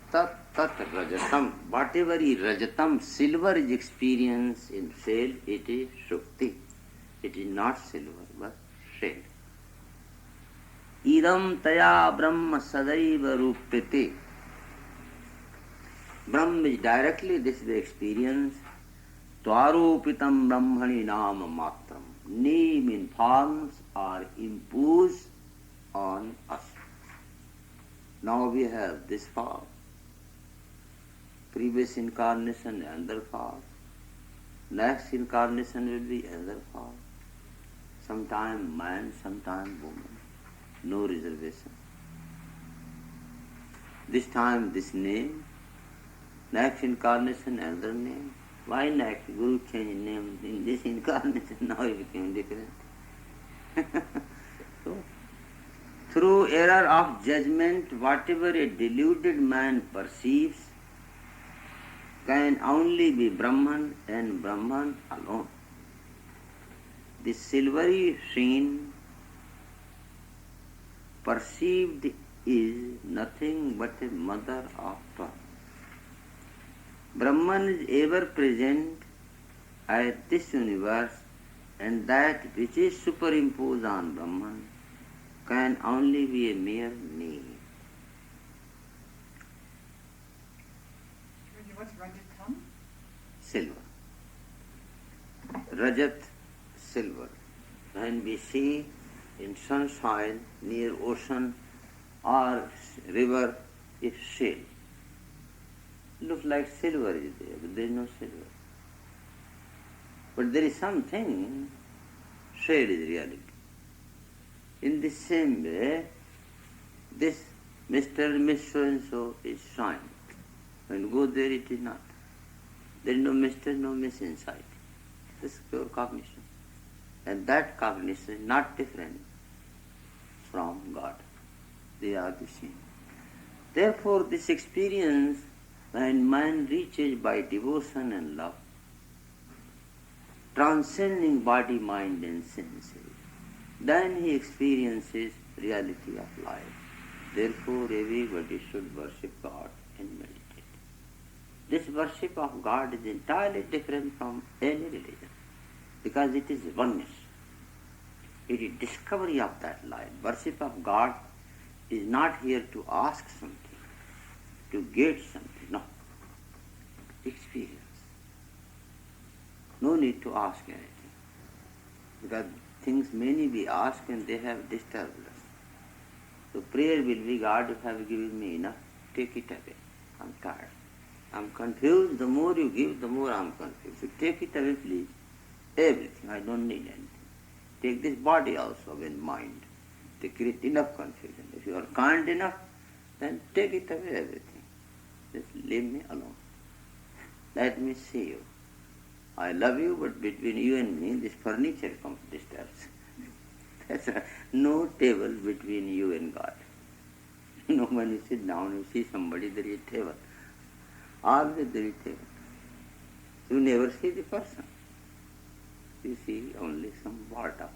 Tat tat rajatam. Whatever is rajatam, silver is experience in shell, it is Shukti. It is not silver, but shell. Idam taya Brahma sadaiva rupyate. Brahma is directly, this is the experience. Tvaropitam Brahmani nama matram. Name in forms are imposed on us. Now we have this form. Previous incarnation another form. Next incarnation will be another form. Sometime man, sometime woman. No reservation. This time this name, Next incarnation, another name. Why next? Guru changed name in this incarnation, now he became different. So, through error of judgment, whatever a deluded man perceives can only be Brahman and Brahman alone. The silvery sheen perceived is nothing but a mother of pearl. Brahman is ever present at this universe, and that which is superimposed on Brahman can only be a mere name. What's Rajat? Silver. Rajat, silver. When we see in sunshine, near ocean or river, if shale, looks like silver is there, but there is no silver. But there is something, shade is reality. In the same way, this Mr. and Miss so-and-so is shine. When you go there, it is not. There is no Mr., no Miss inside. This is pure cognition. And that cognition is not different from God. They are the same. Therefore, this experience, when man reaches by devotion and love, transcending body, mind and senses, then he experiences reality of life. Therefore, everybody should worship God and meditate. This worship of God is entirely different from any religion, because it is oneness. It is discovery of that life. Worship of God is not here to ask something, to get something. No. Experience. No need to ask anything, because things many we ask and they have disturbed us. So prayer will be, God, you have given me enough, take it away. I'm tired. I'm confused. The more you give, the more I'm confused. So take it away, please. Everything. I don't need anything. Take this body also and mind. They create enough confusion. If you are kind enough, then take it away, everything. Just leave me alone. Let me see you. I love you, but between you and me, this furniture comes disturbs. That's right. No table between you and God. You know, when you sit down, you see somebody, there is a table. Always there is a table. You never see the person. You see only some water.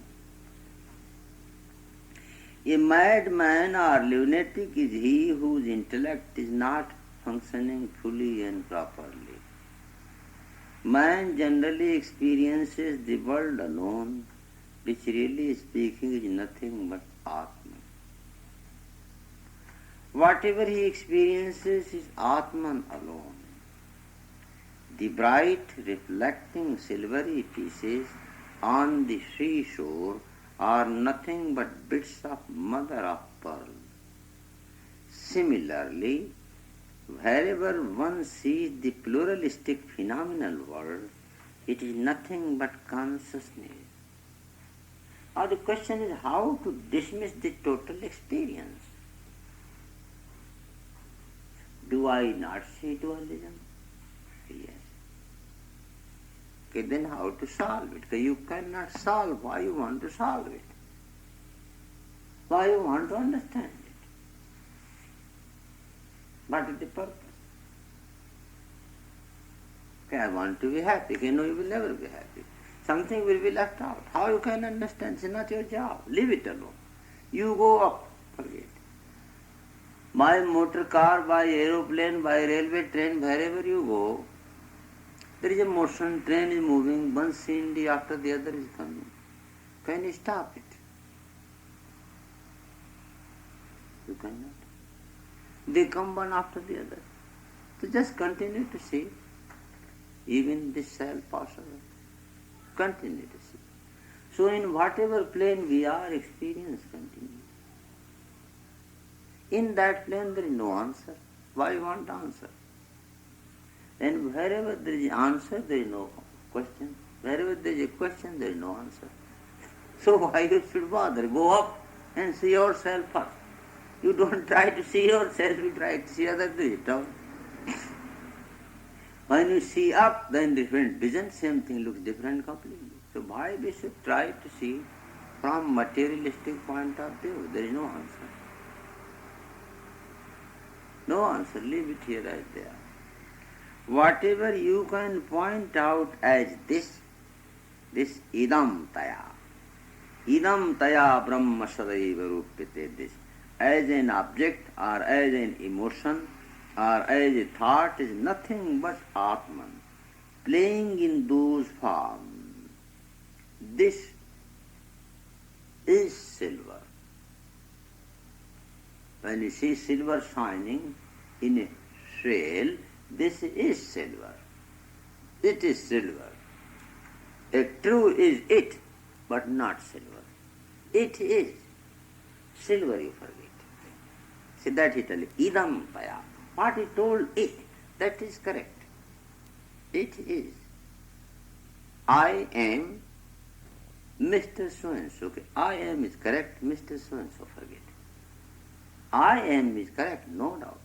A madman or lunatic is he whose intellect is not functioning fully and properly. Man generally experiences the world alone, which really speaking is nothing but Atman. Whatever he experiences is Atman alone. The bright reflecting silvery pieces on the seashore are nothing but bits of mother of pearl. Similarly, wherever one sees the pluralistic phenomenal world, it is nothing but consciousness. Now the question is how to dismiss the total experience. Do I not see dualism? Yes. Okay, then how to solve it? You cannot solve. Why you want to solve it? Why you want to understand it? What is the purpose? Okay, I want to be happy. Okay, no, you will never be happy. Something will be left out. How you can understand? It's not your job. Leave it alone. You go up. Forget. By motor car, by aeroplane, by railway train, wherever you go, there is a motion, train is moving, one scene after the other is coming. Can you stop it? You cannot. They come one after the other. So just continue to see. Even this shall pass away. Continue to see. So in whatever plane we are, experience continues. In that plane there is no answer. Why you want answer? And wherever there is answer, there is no question. Wherever there is a question, there is no answer. So why you should bother? Go up and see yourself first. You don't try to see yourself, you try to see others do it. When you see up, then different vision, same thing looks different completely. So why we should try to see from materialistic point of view? There is no answer. No answer, leave it here right there. Whatever you can point out as this idam taya brahma sadaiva rupyate, this, as an object or as an emotion or as a thought is nothing but Atman, playing in those forms. This is silver. When you see silver shining in a shell, this is silver. It is silver. A true is it, but not silver. It is. Silver you forget. See that he tells you, idam taya. What he told it, that is correct. It is. I am Mr. So-and-so. Okay. I am is correct, Mr. So-and-so forget. I am is correct, no doubt.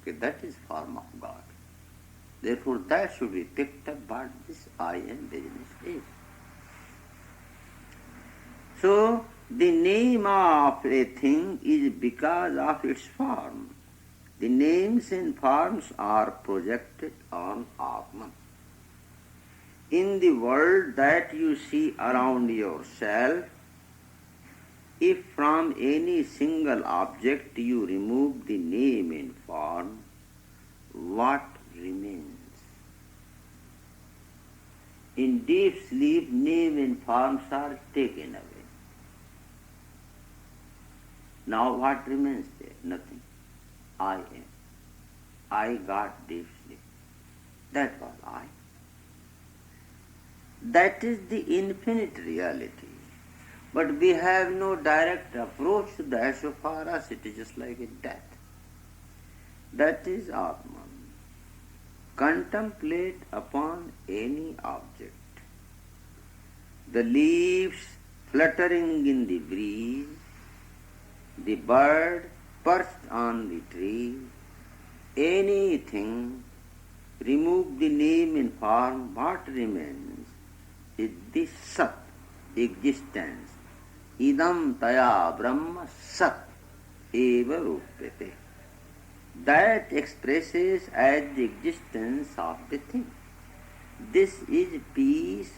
Okay, that is form of God. Therefore that should be picked up what this I am business is. So the name of a thing is because of its form. The names and forms are projected on Atman. In the world that you see around yourself, if from any single object you remove the name and form, what remains? In deep sleep, name and forms are taken away. Now what remains there? Nothing. I am. I got deep sleep. That was I. That is the infinite reality. But we have no direct approach to that. So for us it is just like a death. That is Atman. Contemplate upon any object. The leaves fluttering in the breeze, the bird perched on the tree, anything, remove the name and form, what remains is this Sat, existence. Idam taya brahma Sat eva rupyate. That expresses as the existence of the thing. This is peace,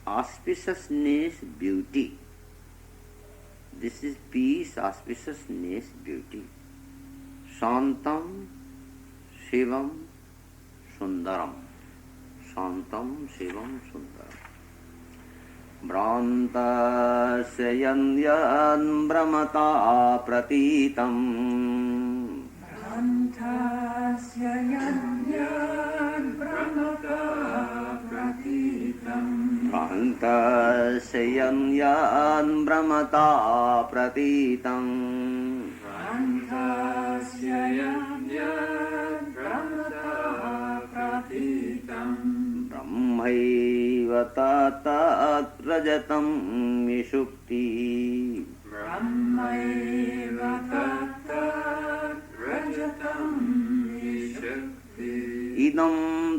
auspiciousness, beauty. This is peace, auspiciousness, beauty. Shantam, Shivam, Sundaram. Shantam, Shivam, Sundaram. Bhrantasya yan brahmata pratitam. Bhrantasya yan brahmata pratitam. Bhrantasya yan brahmata pratitam. Bhrantasya yan brahmata pratitam. Brahmaiva tatat rajatam vishukti. Brahmaiva tatat rajatam vishukti. Idam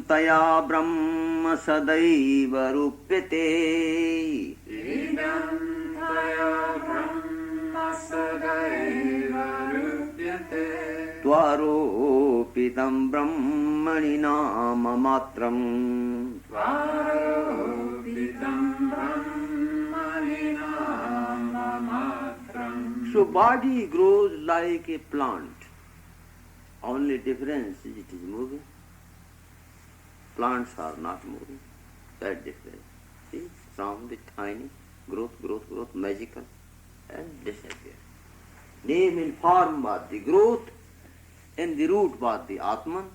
taya brahma sadaiva rupyate. Idam taya brahma sadaiva rupyate. Tvaropitam brahmani nama matram. Tvaropitam brahmani nama matram. So body grows like a plant. Only difference is it is moving. Plants are not moving. That difference. See, from the tiny growth, magical, and disappear. Name and form was the growth, and the root was the Atman.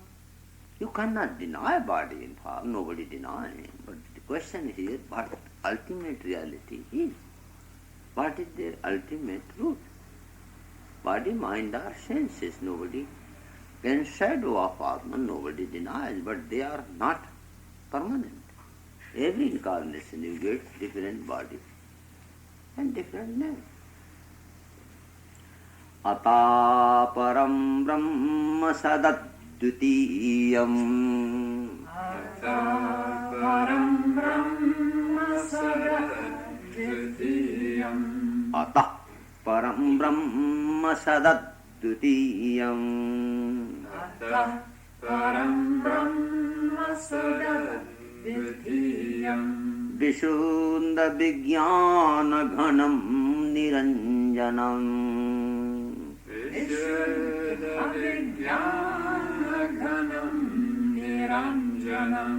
You cannot deny body and form, nobody denies. But the question here, what ultimate reality is? What is their ultimate root? Body, mind are senses, nobody can shadow of Atman, nobody denies, but they are not permanent. Every incarnation you get different body and different name. Ataparam brahma sadadvitiyam. param brahma sadadvitiyam. Atah param brahma sadadvitiyam. Atah param brahma sadadvitiyam. Visuddha vijnana ghanam niranjanam. Visuddha vijnana ghanam niranjanam.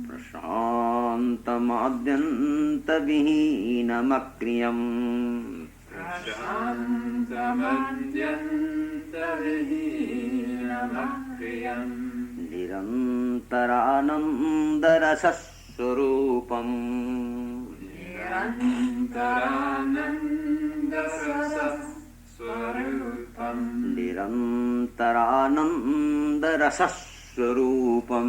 Prashantamadhyanta vihinamakryam. Prashantamadhyanta vihinamakryam. Nirantaranandarasaswarupam. Nirantaranandarasaswarupam. Nirantaranandarasaswarupam.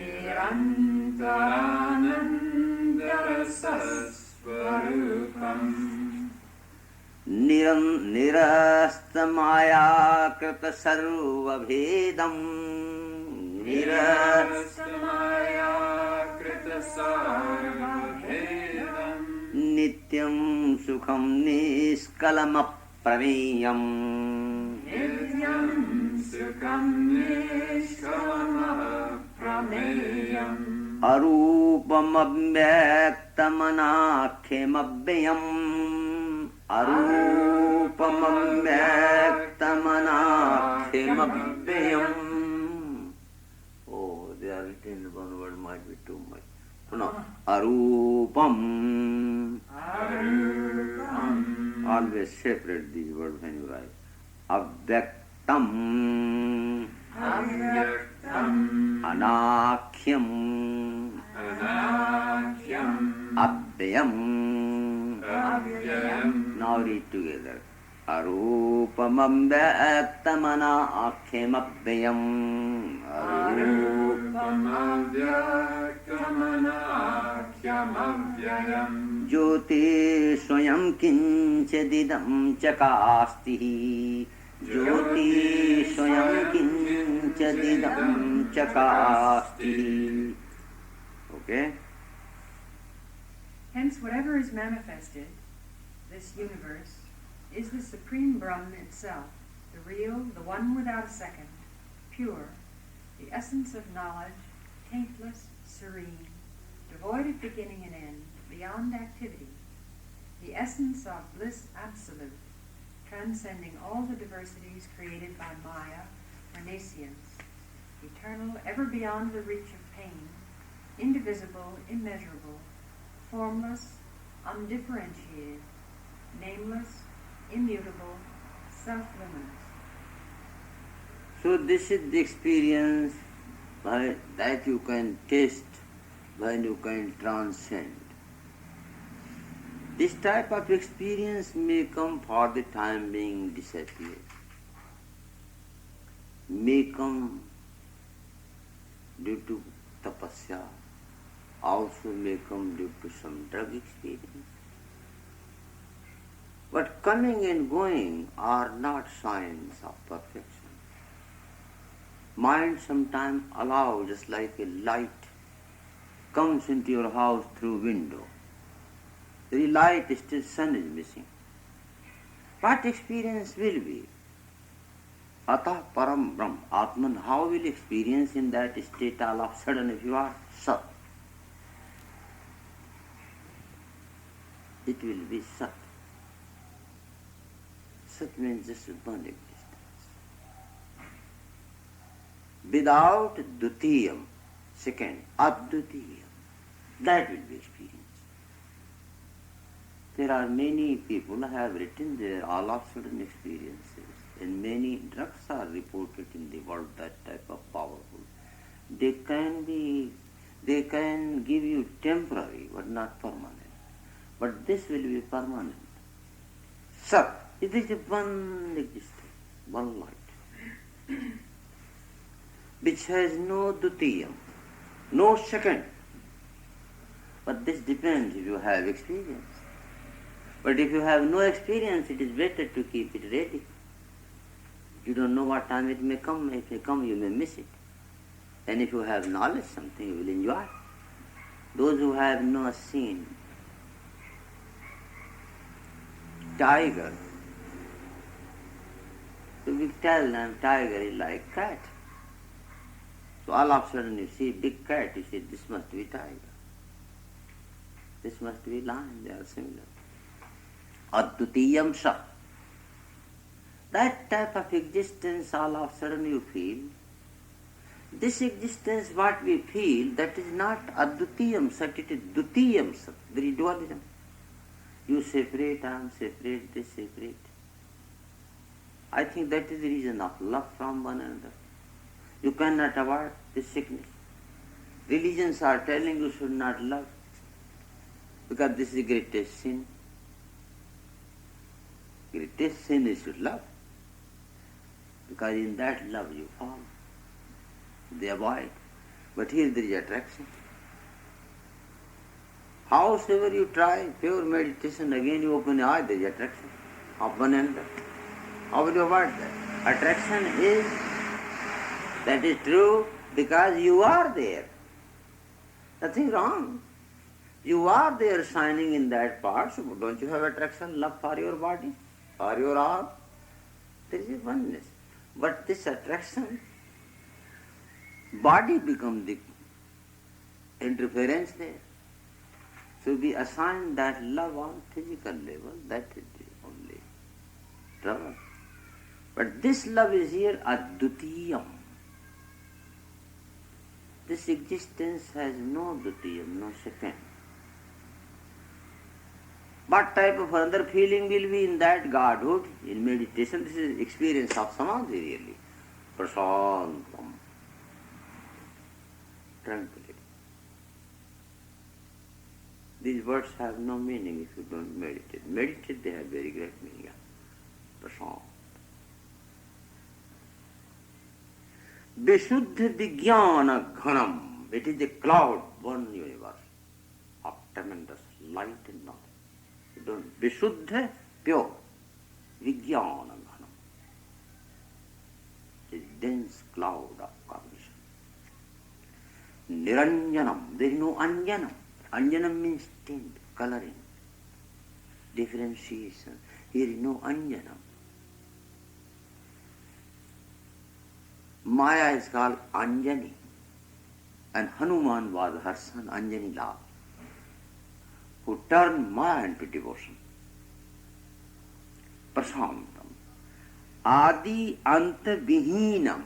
Nirantaranandarasaswarupam. Nirastamaya krita sarvabhedam. Nirastamaya krita sarvabhedam. Nityam sukham niskalamaprameyam. Nityam sukham nishkalamaprameyam. Arupamabhyaktamanakhemabhyam. Arupamabhyaktamanakhemabhyam. Oh, they are written in one word, might be too much. No, arupam. Arupam. Always separate these words when you write. Abhyaktam. Avyaktam. Anakhyam. Anakhyam. Abhyam. Avyayam. Now read together. Arupamabhyaktamanakhemabhyam. Arupamabhyaktamanakhemabhyam. Jyoti swayam kinchadidam chakasti. Jyoti swayam kinchadidam chakasti. Okay? Hence, whatever is manifested, this universe, is the Supreme Brahman itself, the real, the one without a second, pure, the essence of knowledge, taintless, serene, devoid of beginning and end, beyond activity, the essence of bliss absolute, transcending all the diversities created by Maya or nescience, eternal, ever beyond the reach of pain, indivisible, immeasurable, formless, undifferentiated, nameless, immutable, self-luminous. So this is the experience by that you can taste, when you can transcend. This type of experience may come for the time being disappear. May come due to tapasya, also may come due to some drug experience. But coming and going are not signs of perfection. Mind sometimes allows, just like a light comes into your house through window. The light, still sun is missing. What experience will be? Atah param brahm, Atman, how will experience in that state all of a sudden if you are Sat? It will be Sat. Sat means just one existence. Without Dutiyam, second, Adutiyam, that will be experience. There are many people who have written their all of sudden experiences, and many drugs are reported in the world that type of powerful. They can give you temporary but not permanent. But this will be permanent. Sat, it is a one existence, one light, which has no dutiyam, no second. But this depends if you have experience. But if you have no experience, it is better to keep it ready. You don't know what time it may come. If it may come, you may miss it. And if you have knowledge something, you will enjoy. Those who have not seen tiger, so we tell them tiger is like cat. So all of a sudden you see big cat, you say this must be tiger. This must be lion, they are similar. Advitiyam sa. That type of existence all of a sudden you feel. This existence what we feel, that is not Advitiyam Sat, it is Dutiyam Sat, very dualism. You separate, I am separate, they separate. I think that is the reason of love from one another. You cannot avoid this sickness. Religions are telling you should not love, because this is the greatest sin. Greatest sin is to love, because in that love you fall. They avoid. But here there is attraction. Howsoever you try pure meditation, again you open your eye, there is attraction of one another. How will you avoid that? Attraction is, that is true because you are there. Nothing wrong. You are there shining in that part, so don't you have attraction, love for your body, for your arm? There is a oneness. But this attraction, body becomes the interference there. So we assign that love on physical level, that is the only trouble. But this love is here advitiyam. This existence has no dutiyam, no second. What type of other feeling will be in that Godhood? In meditation, this is experience of samadhi really. Prasantam. Tranquility. These words have no meaning if you don't meditate. Meditate, they have very great meaning. Prasant. Vishuddha Vijnana Ghanam. It is a cloud, one universe of tremendous light and knowledge. You don't. Vishuddha, pure. Vijnana Ghanam. It is a dense cloud of cognition. Niranjanam. There is no anjanam. Anjanam means tint, coloring, differentiation. Here is no anjanam. Maya is called Anjani, and Hanuman was her son Anjani Lal, who turned Maya into devotion. Prasantam. Adi Anta Vihinam.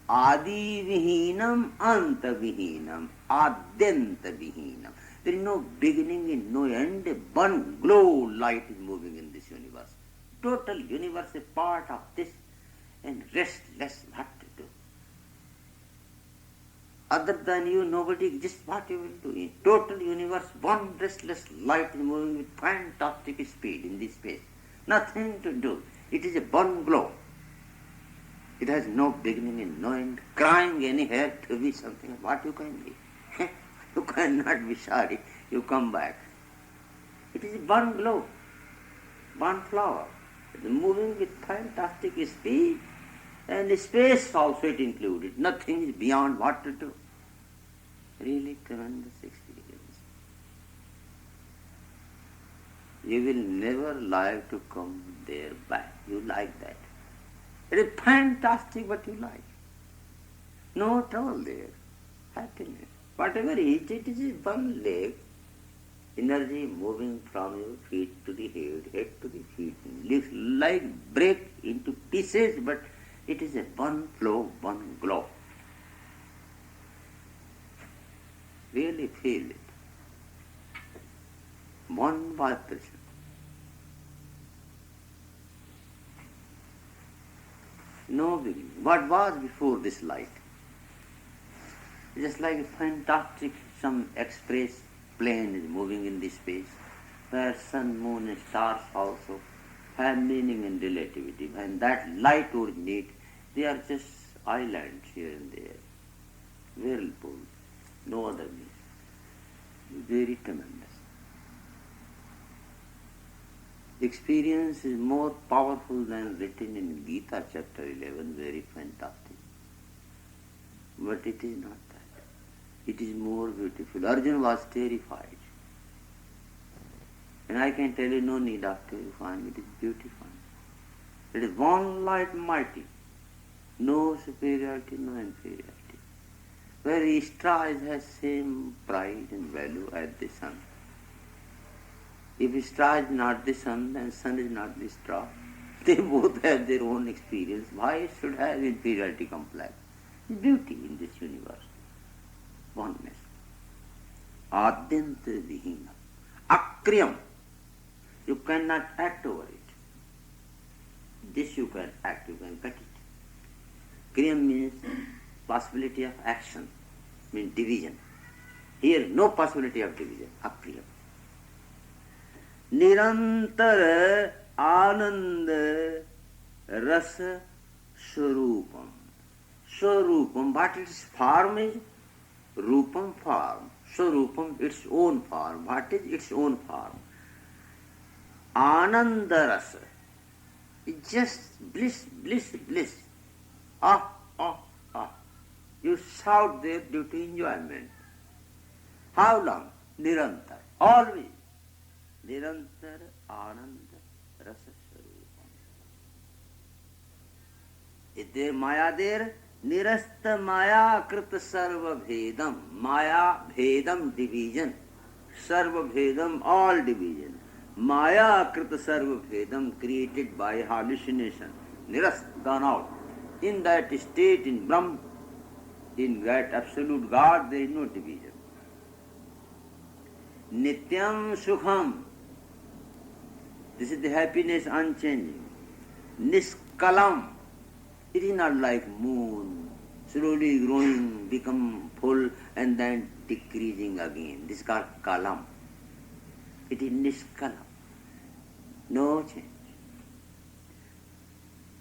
Adi Vihinam, Anta Vihinam, Adyanta Vihinam. There is no beginning and no end. One glow light is moving in this universe. Total universe is part of this, and restless, what to do? Other than you, nobody exists. What you will do? In total universe, one restless light is moving with fantastic speed in this space. Nothing to do. It is a one glow. It has no beginning and no end. Crying anywhere to be something. What you can be? You cannot be sorry. You come back. It is one glow, one flower. It is moving with fantastic speed, and the space also it included. Nothing is beyond what to do. Really tremendous experience. You will never like to come there back. You like that. It is fantastic what you like. No trouble there. Happiness. Whatever it is one leg, energy moving from your feet to the head to the feet. Leaves like break into pieces, but it is a one flow, one glow. Really feel it. One vibration. No beginning. What was before this light? Just like a fantastic, some express plane is moving in this space, where sun, moon and stars also have meaning and relativity. When that light originates, they are just islands here and there, whirlpool, no other meaning. Very tremendous. Experience is more powerful than written in Gita chapter 11, very fantastic. But it is not that. It is more beautiful. Arjuna was terrified. And I can tell you, no need of terrifying. It is beautiful. It is one light mighty. No superiority, no inferiority. Where straw has same pride and value as the sun. If straw is not the sun, then sun is not the straw. They both have their own experience. Why it should have inferiority complex? Beauty in this universe. Oneness. Adyanta vihina. Akriyam. You cannot act over it. This you can act, you can cut it. Kriyam means possibility of action, means division. Here no possibility of division. Akriyam. Nirantar Ananda Rasa Swarupam. Swarupam, what its form is? Rupam, form. Swarupam, its own form. What is its own form? Ananda Rasa. It's just bliss, bliss, bliss. Ah, ah, ah. You shout there due to enjoyment. How long? Nirantar. Always. Nirantar Ananda Rasa Swarupam. Is there Maya there? Nirasta Maya Krita Sarva Bhedam. Maya Bhedam division. Sarva Bhedam all division. Maya Krita Sarva Bhedam created by hallucination. Nirasta gone out. In that state, in Brahm, in that absolute God, there is no division. Nityam Sukham. This is the happiness unchanging. Niskalam. It is not like moon, slowly growing, become full and then decreasing again. This is called kalam. It is niskalam. No change.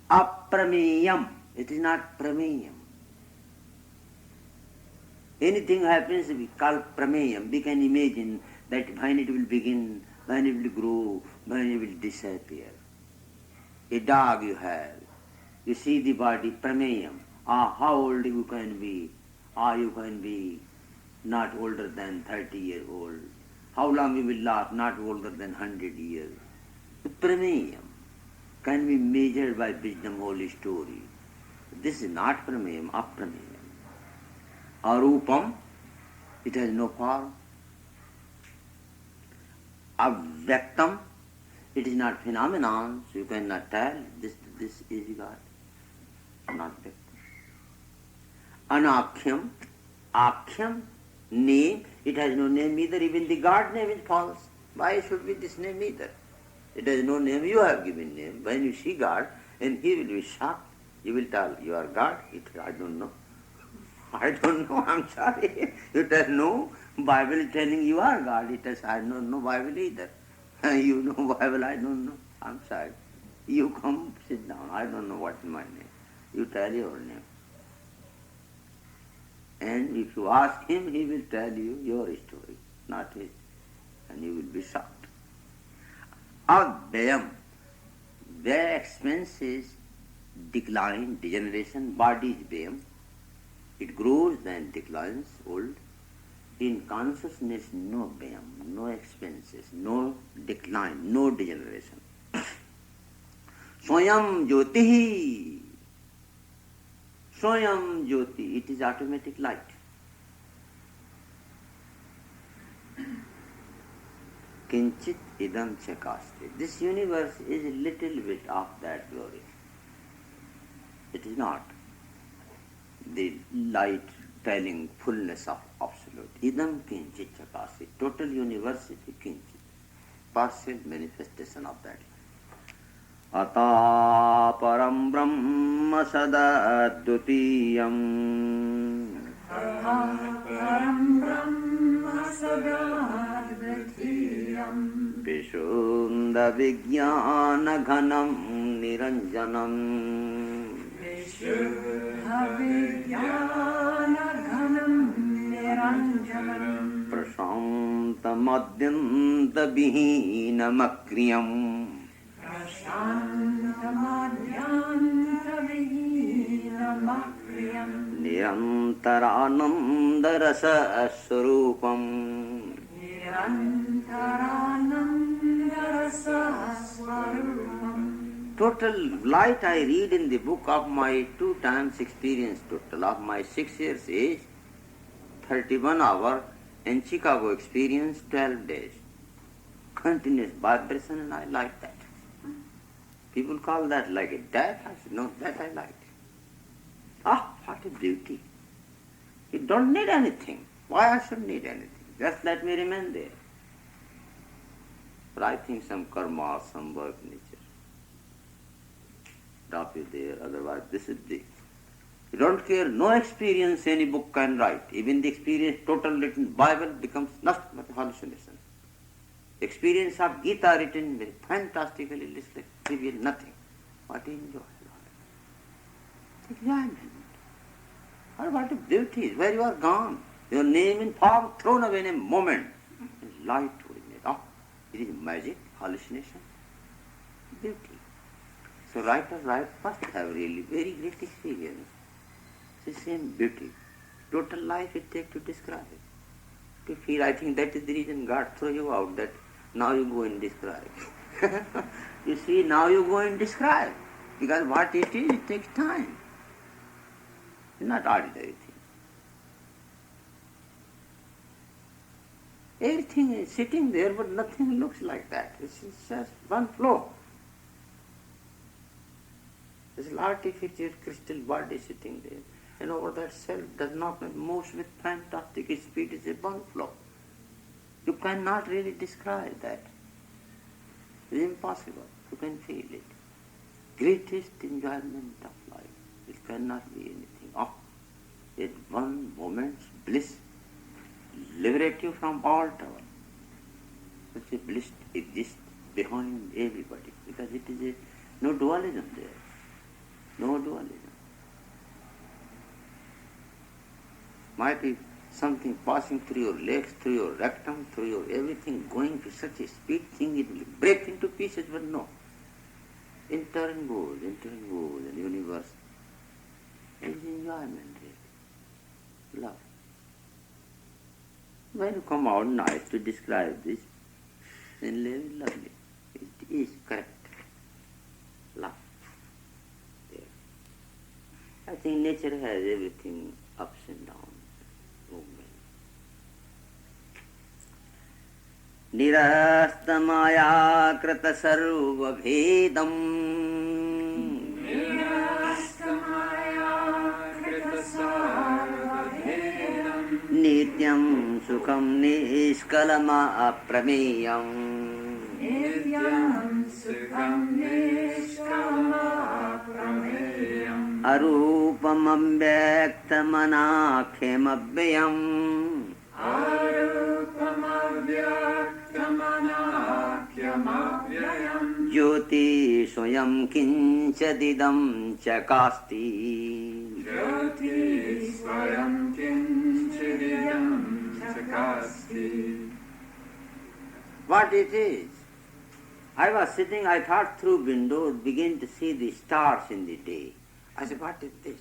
Aprameyam. It is not prameyam. Anything happens, we call prameyam. We can imagine that when it will begin, when it will grow, when it will disappear. A dog you have, you see the body, prameyam. How old you can be? You can be not older than 30 years old. How long you will last? Not older than 100 years. The prameyam can be measured by wisdom, holy story. This is not prameyam, aprameyam. Arupam, it has no form. Avyaktam, it is not phenomenon, so you cannot tell this is God. Not Vyaktam. Anakhyam, Akhyam, name, it has no name either. Even the God name is false. Why should be this name either? It has no name, you have given name. When you see God, and he will be shocked, you will tell, you are God? I don't know. I don't know, I'm sorry. You tell no, Bible is telling you are God. It says, I don't know Bible either. You know Bible, I don't know. I'm sorry. You come, sit down. I don't know what is my name. You tell your name. And if you ask him, he will tell you your story, not his. And you will be shocked. Avyayam. Their expenses decline, degeneration, body is Vyayam. It grows, then declines, old. In consciousness, no Vyayam, no expenses, no decline, no degeneration. Swayam Jyoti. Swayam Jyoti, it is automatic light. Kinchit idam chakaste. This universe is a little bit of that glory. It is not the light telling fullness of absolute. Idam kinchit chakasi. Total university kinchit. Partial manifestation of that. Ata param brahma sadadutiyam. Param Brahma Sadadvatiyam. Vishunda vijnana ghanam niranjanam. Vishuddha Vijnana Ghanam Niranjanam. Prashanta madhyanta vihina makriyam. Prashanta Madhyanta Vihina Makriyam. Nirantarananda Swarupam. Total light I read in the book of my 2 times experience total of my 6 years age, 31 hour, in Chicago experience 12 days. Continuous vibration, and I like that. People call that like a death. I said, no, that I like. Ah, what a beauty. You don't need anything. Why I should need anything? Just let me remain there. But I think some karma, some work nature. Drop you there, otherwise this is the... You don't care, no experience any book can write. Even the experience total written Bible becomes nothing but hallucination. Experience of Gita written very fantastically, listed, trivial, nothing. What enjoy? Enjoyment. What a beauty is, where you are gone. Your name and form thrown away in a moment. Light originates. Oh, it is magic, hallucination, beauty. So writers must have really very great experience. It's the same beauty. Total life it takes to describe it. To feel, I think that is the reason God threw you out, that now you go and describe. You see, now you go and describe. Because what it is, it takes time. It's not ordinary thing. Everything is sitting there, but nothing looks like that. It's just one flow. There's an artificial crystal body sitting there. And over that self does not move with fantastic speed. It's a one flow. You cannot really describe that. It's impossible. You can feel it. Greatest enjoyment of life. It cannot be anything. Oh, at one moment's bliss liberate you from all trouble. Such a bliss exists behind everybody because it is no dualism there. No dualism. Might be something passing through your legs, through your rectum, through your everything, going to such a speed, thing it will break into pieces, but no. Enter and goes, and universe. It is enjoyment, really. Love. When you come out nice to describe this, then lovely. It is correct. Love. Yeah. I think nature has everything ups and downs. Nirastamaya krata sarva bhedam nityam sukham nishkalama aprameyam arupam avyaktamanakhem avyayam Jyoti swayam kinchadidam chakasti. What it is? I was sitting, I thought through window, begin to see the stars in the day. I said, what is this?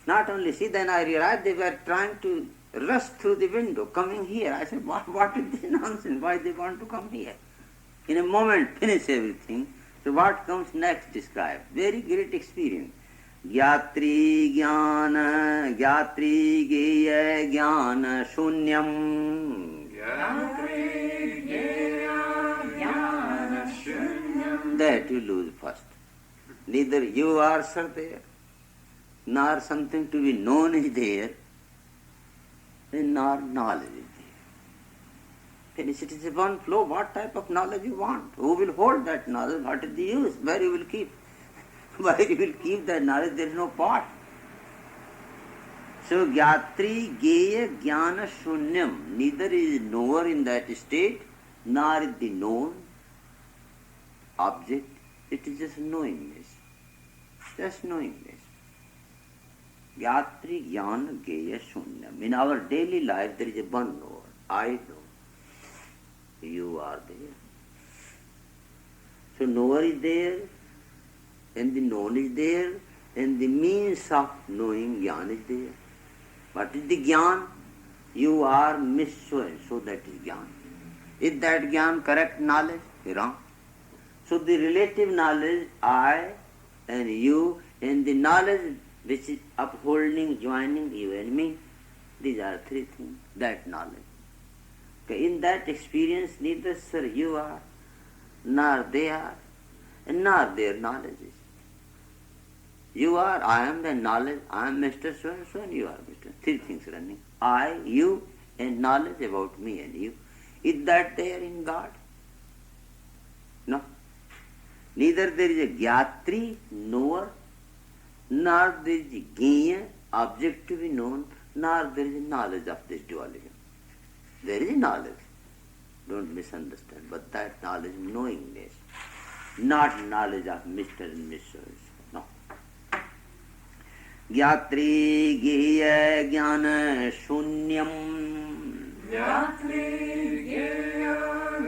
Not only see, then I realized they were trying to rush through the window, coming here. I said, what is this nonsense? Why they want to come here? In a moment, finish everything. So what comes next, describe. Very great experience. Gyatri jnana, gyatri geya jnana shunyam. That you lose first. Neither you are there, nor something to be known is there, nor knowledge is there. Finish, it is a one flow. What type of knowledge you want? Who will hold that knowledge? What is the use? Where you will keep? Where you will keep that knowledge? There is no part. So, gyatri geya jnana shunyam. Neither is knower in that state, nor is the known object. It is just knowingness. Just knowingness. Gyatri jnana geya shunyam. In our daily life, there is a one knower. I know. You are there. So knower is there, and the known is there, and the means of knowing jnana is there. What is the Gyan? You are Miss so that is Gyan. Is that Gyan correct knowledge? Wrong. So the relative knowledge, I and you, and the knowledge which is upholding, joining you and me, these are three things, that knowledge. Okay, in that experience, neither sir you are, nor they are, and nor their knowledge is. You are, I am the knowledge, I am Mr. So and so, and you are Mr. Three things running. I, you, and knowledge about me and you. Is that there in God? No. Neither there is a Gyatri, knower, nor there is a Gya, object to be known, nor there is a knowledge of this dualism. There is a knowledge, don't misunderstand, but that knowledge, knowingness, not knowledge of Mr. and Mrs. No. Gyatri, Gya, Jnana, Shunyam. Gyatri, Gya,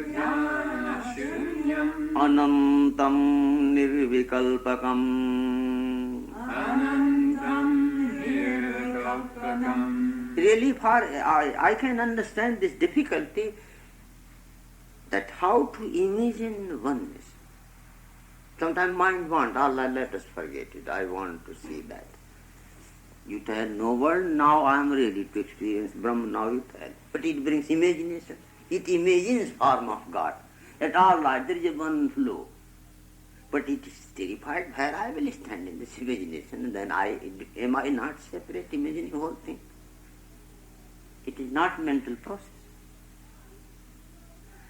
Jnana, Shunyam. Anantam Nirvikalpakam. Anantam Nirvikalpakam. Really, I can understand this difficulty, that how to imagine oneness. Sometimes mind wants, Allah, let us forget it, I want to see that. You tell, no word, now I am ready to experience Brahman, now you tell. But it brings imagination. It imagines form of God. That all right, there is a one flow. But it is terrified where I will stand in this imagination, and then am I not separate, imagining the whole thing? It is not mental process.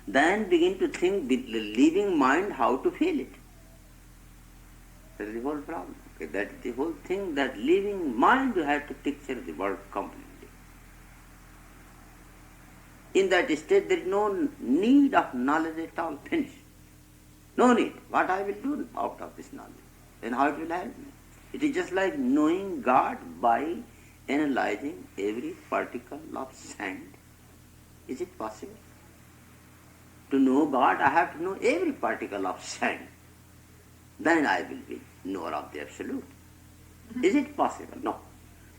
Then begin to think with the living mind how to feel it. That is the whole problem. Okay, that is the whole thing, that living mind you have to picture the world completely. In that state there is no need of knowledge at all, finished. No need. What I will do out of this knowledge? And how it will help me? It is just like knowing God by analyzing every particle of sand. Is it possible? To know God, I have to know every particle of sand. Then I will be knower of the Absolute. Is it possible? No.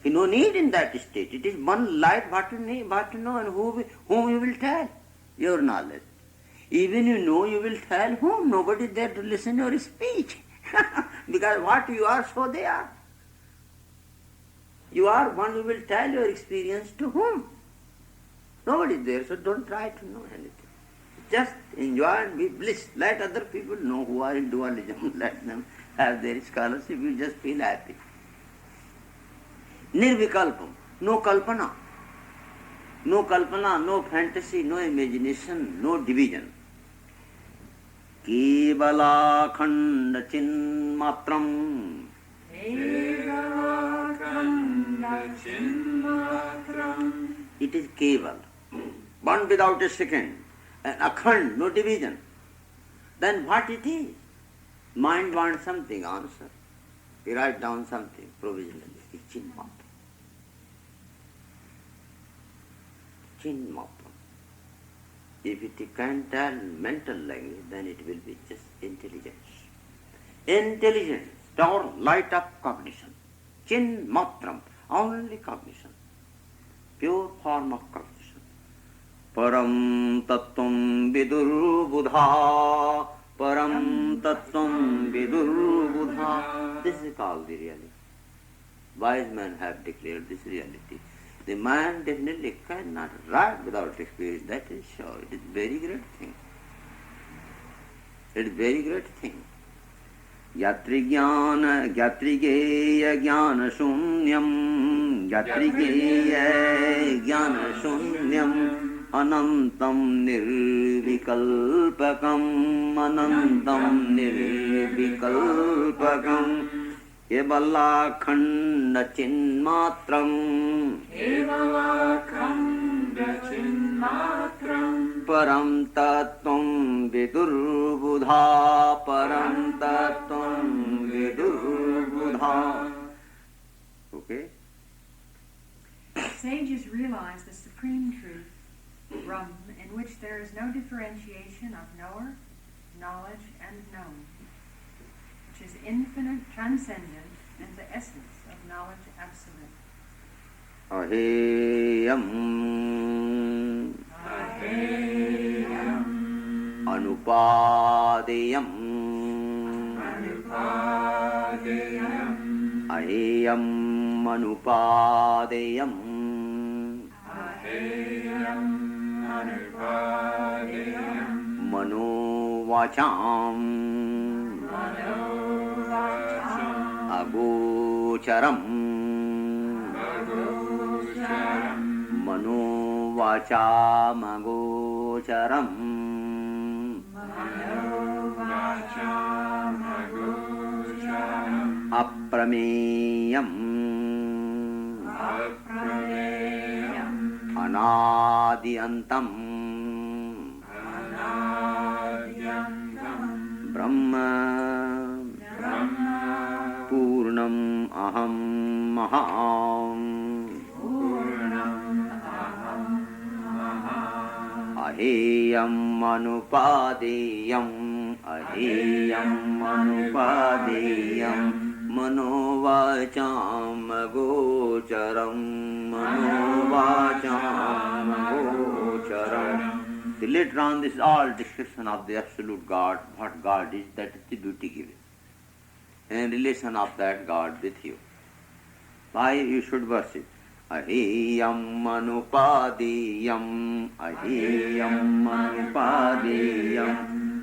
No need in that state. It is one light what to know, and whom you will tell your knowledge. Even you know, you will tell whom? Nobody is there to listen your speech. Because what you are, so they are. You are one who will tell your experience to whom? Nobody is there, so don't try to know anything. Just enjoy and be bliss. Let other people know who are in dualism. Let them have their scholarship. You just feel happy. Nirvikalpam. No kalpana. No kalpana, no fantasy, no imagination, no division. Kevala khanda chinmatram. It is keval. One without a second. And akhand, no division. Then what it is? Mind wants something, answer. We write down something provisionally. It's chinmatram. Chinmatram. If it can tell mental language, then it will be just intelligence. Intelligence, or light of cognition. Chinmatram, only cognition. Pure form of cognition. Param tattvam vidur buddha. Param tattvam vidur buddha. This is called the reality. Wise men have declared this reality. The man definitely cannot write without experience. That is sure. It is very great thing. It is very great thing. Yatri geya jnana shunyam. Yatri geya jnana shunyam. Anantam nirvikalpakam. Anantam nirvikalpakam. Kevala khanda chinmatram. Kevala khanda chinmatram. Param tattvam vidur buddha. Param tattvam vidur buddha. Okay? Sages realize the supreme truth, Brahman, in which there is no differentiation of knower, knowledge, and known, which is infinite, transcendent, and the essence of knowledge absolute. aheyam aheyam anupadeyam anupadeyam aheyam anupadeyam aheyam anupadeyam manovacham manovacham agocharam agocharam manovacham agocharam manovacham agocharam aprameyam aprameyam anadyantam anadyantam brahma brahma purnam aham maham purnam aham maham aheyam anupadeyam aheyam anupadeyam manovacham agocharam manovacham agocharam. Later on, this is all description of the absolute God, what God is, that is the beauty given, and relation of that God with you. Why you should worship? Aheyam anupadeyam, aheyam anupadeyam,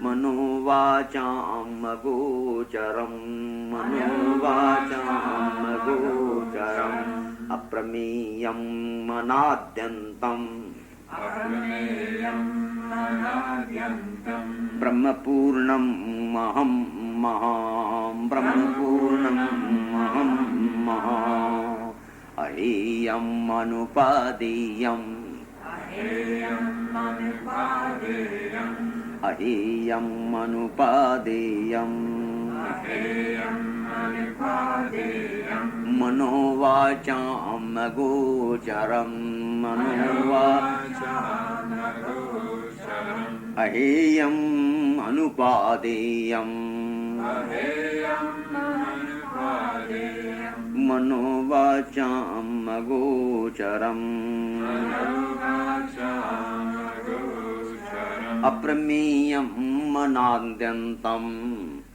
manovacham agocharam, manovacham agocharam, aprameyam anadyantam, aprameyam anadyantam brahmapurnam maham maham, brahmapurnam maham maham, aheyam anupadeyam, aheyam anupadeyam aheyam anupadeyam, aheyam anupadeyam manovacham agocharam, manovacham agocharam aheyam anupadeyam, aheyam anupadeyam manovacham agocharam, manovacham agocharam aprameyam anadyantam,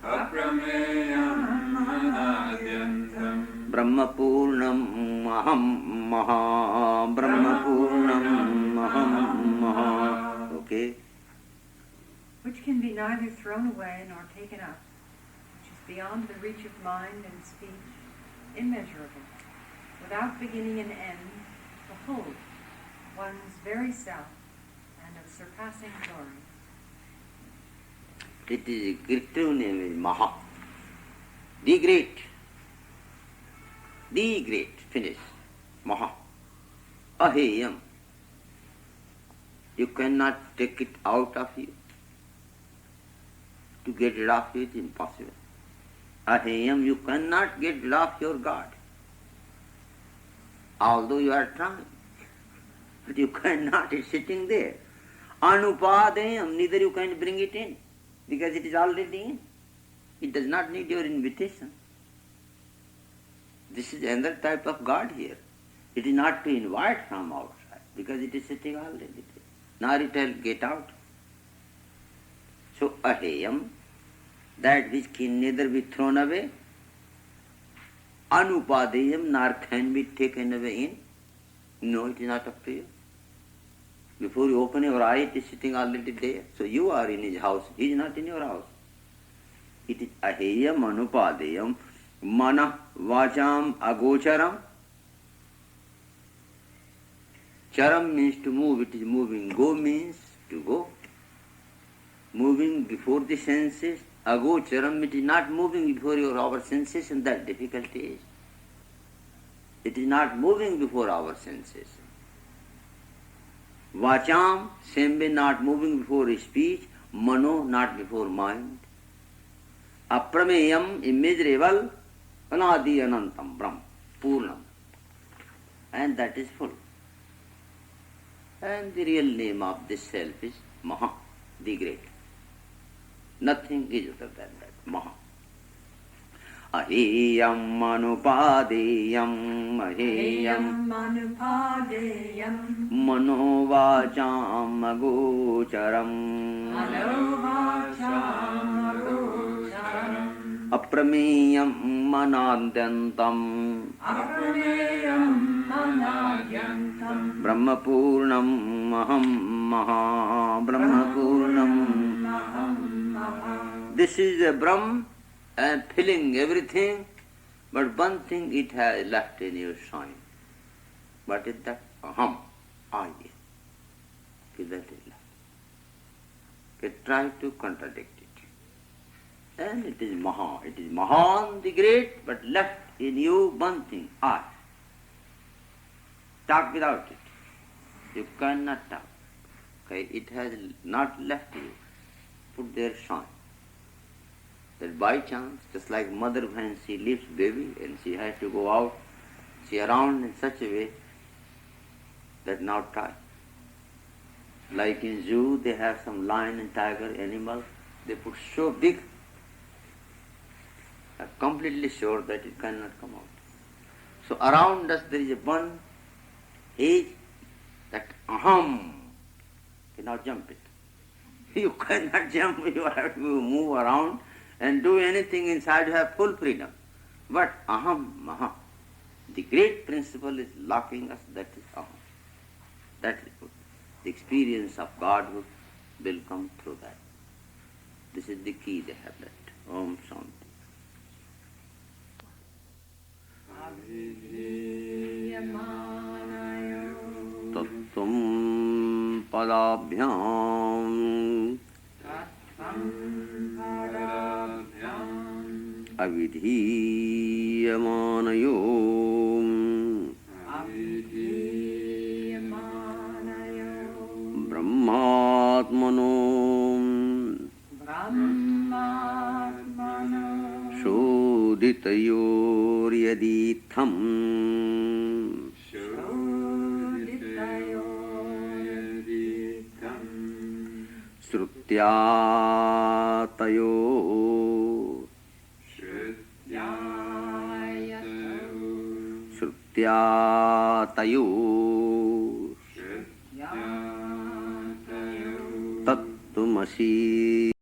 aprameyam anadyantam brahmapurnam aham maha, brahmapurnam aham maha. Okay? Which can be neither thrown away nor taken up, which is beyond the reach of mind and speech, immeasurable, without beginning and end, behold, one's very self, and of surpassing glory. It is greater name is Maha. The great. The great. Finish. Maha. Aheyam. You cannot take it out of you. To get rid of it is impossible. Aheyam, you cannot get rid of your God. Although you are trying. But you cannot, it's sitting there. Anupadeyam, neither you can bring it in. Because it is already in. It does not need your invitation. This is another type of God here. It is not to invite from outside, because it is sitting already there. Nor it will get out. So aheyam, that which can neither be thrown away, anupadeyam, nor can be taken away in. No, it is not up to you. Before you open your eye, it is sitting already there. So you are in his house, he is not in your house. It is aheyam anupadeyam, mana vacham agocharam. Charam means to move, it is moving. Go means to go. Moving before the senses. Agocharam, it is not moving before our senses, and that difficulty is. It is not moving before our senses. Vacham, same way not moving before speech. Mano, not before mind. Aprameyam, immeasurable. Anadi anantam, Brahm, Purnam. And that is full. And the real name of this self is Maha, the great. Nothing is other than that, Maha. Aheyam anupadeyam, aheyam manupadeyam manovacham agocharam, manovacham agocharam aprameyam manadyantam, aprameyam manadyantam brahmapurnam maham maha, brahmapurnam. This is a Brahm and filling everything, but one thing it has left in your shine. What is that? Aham, I am. That is left. You try to contradict it. And it is Maha. It is Mahan the great, but left in you one thing, I. Talk without it. You cannot talk. Okay? It has not left you. Put their shine. That by chance, just like mother when she leaves baby and she has to go out, she around in such a way that now try. Like in zoo, they have some lion and tiger animals, they put so big, are completely sure that it cannot come out. So around us there is a one age that aham, cannot jump it. You cannot jump, you have to move around and do anything inside, you have full freedom. But aham, maha, the great principle is locking us, that is aham. That is good. The experience of Godhood will come through that. This is the key they have left. Om Shanti. Tattvam padabhyam avidhiyamanayo brahmatmano shoditayoryaditham Shrutyatayo Shrutyatayo Tattumasi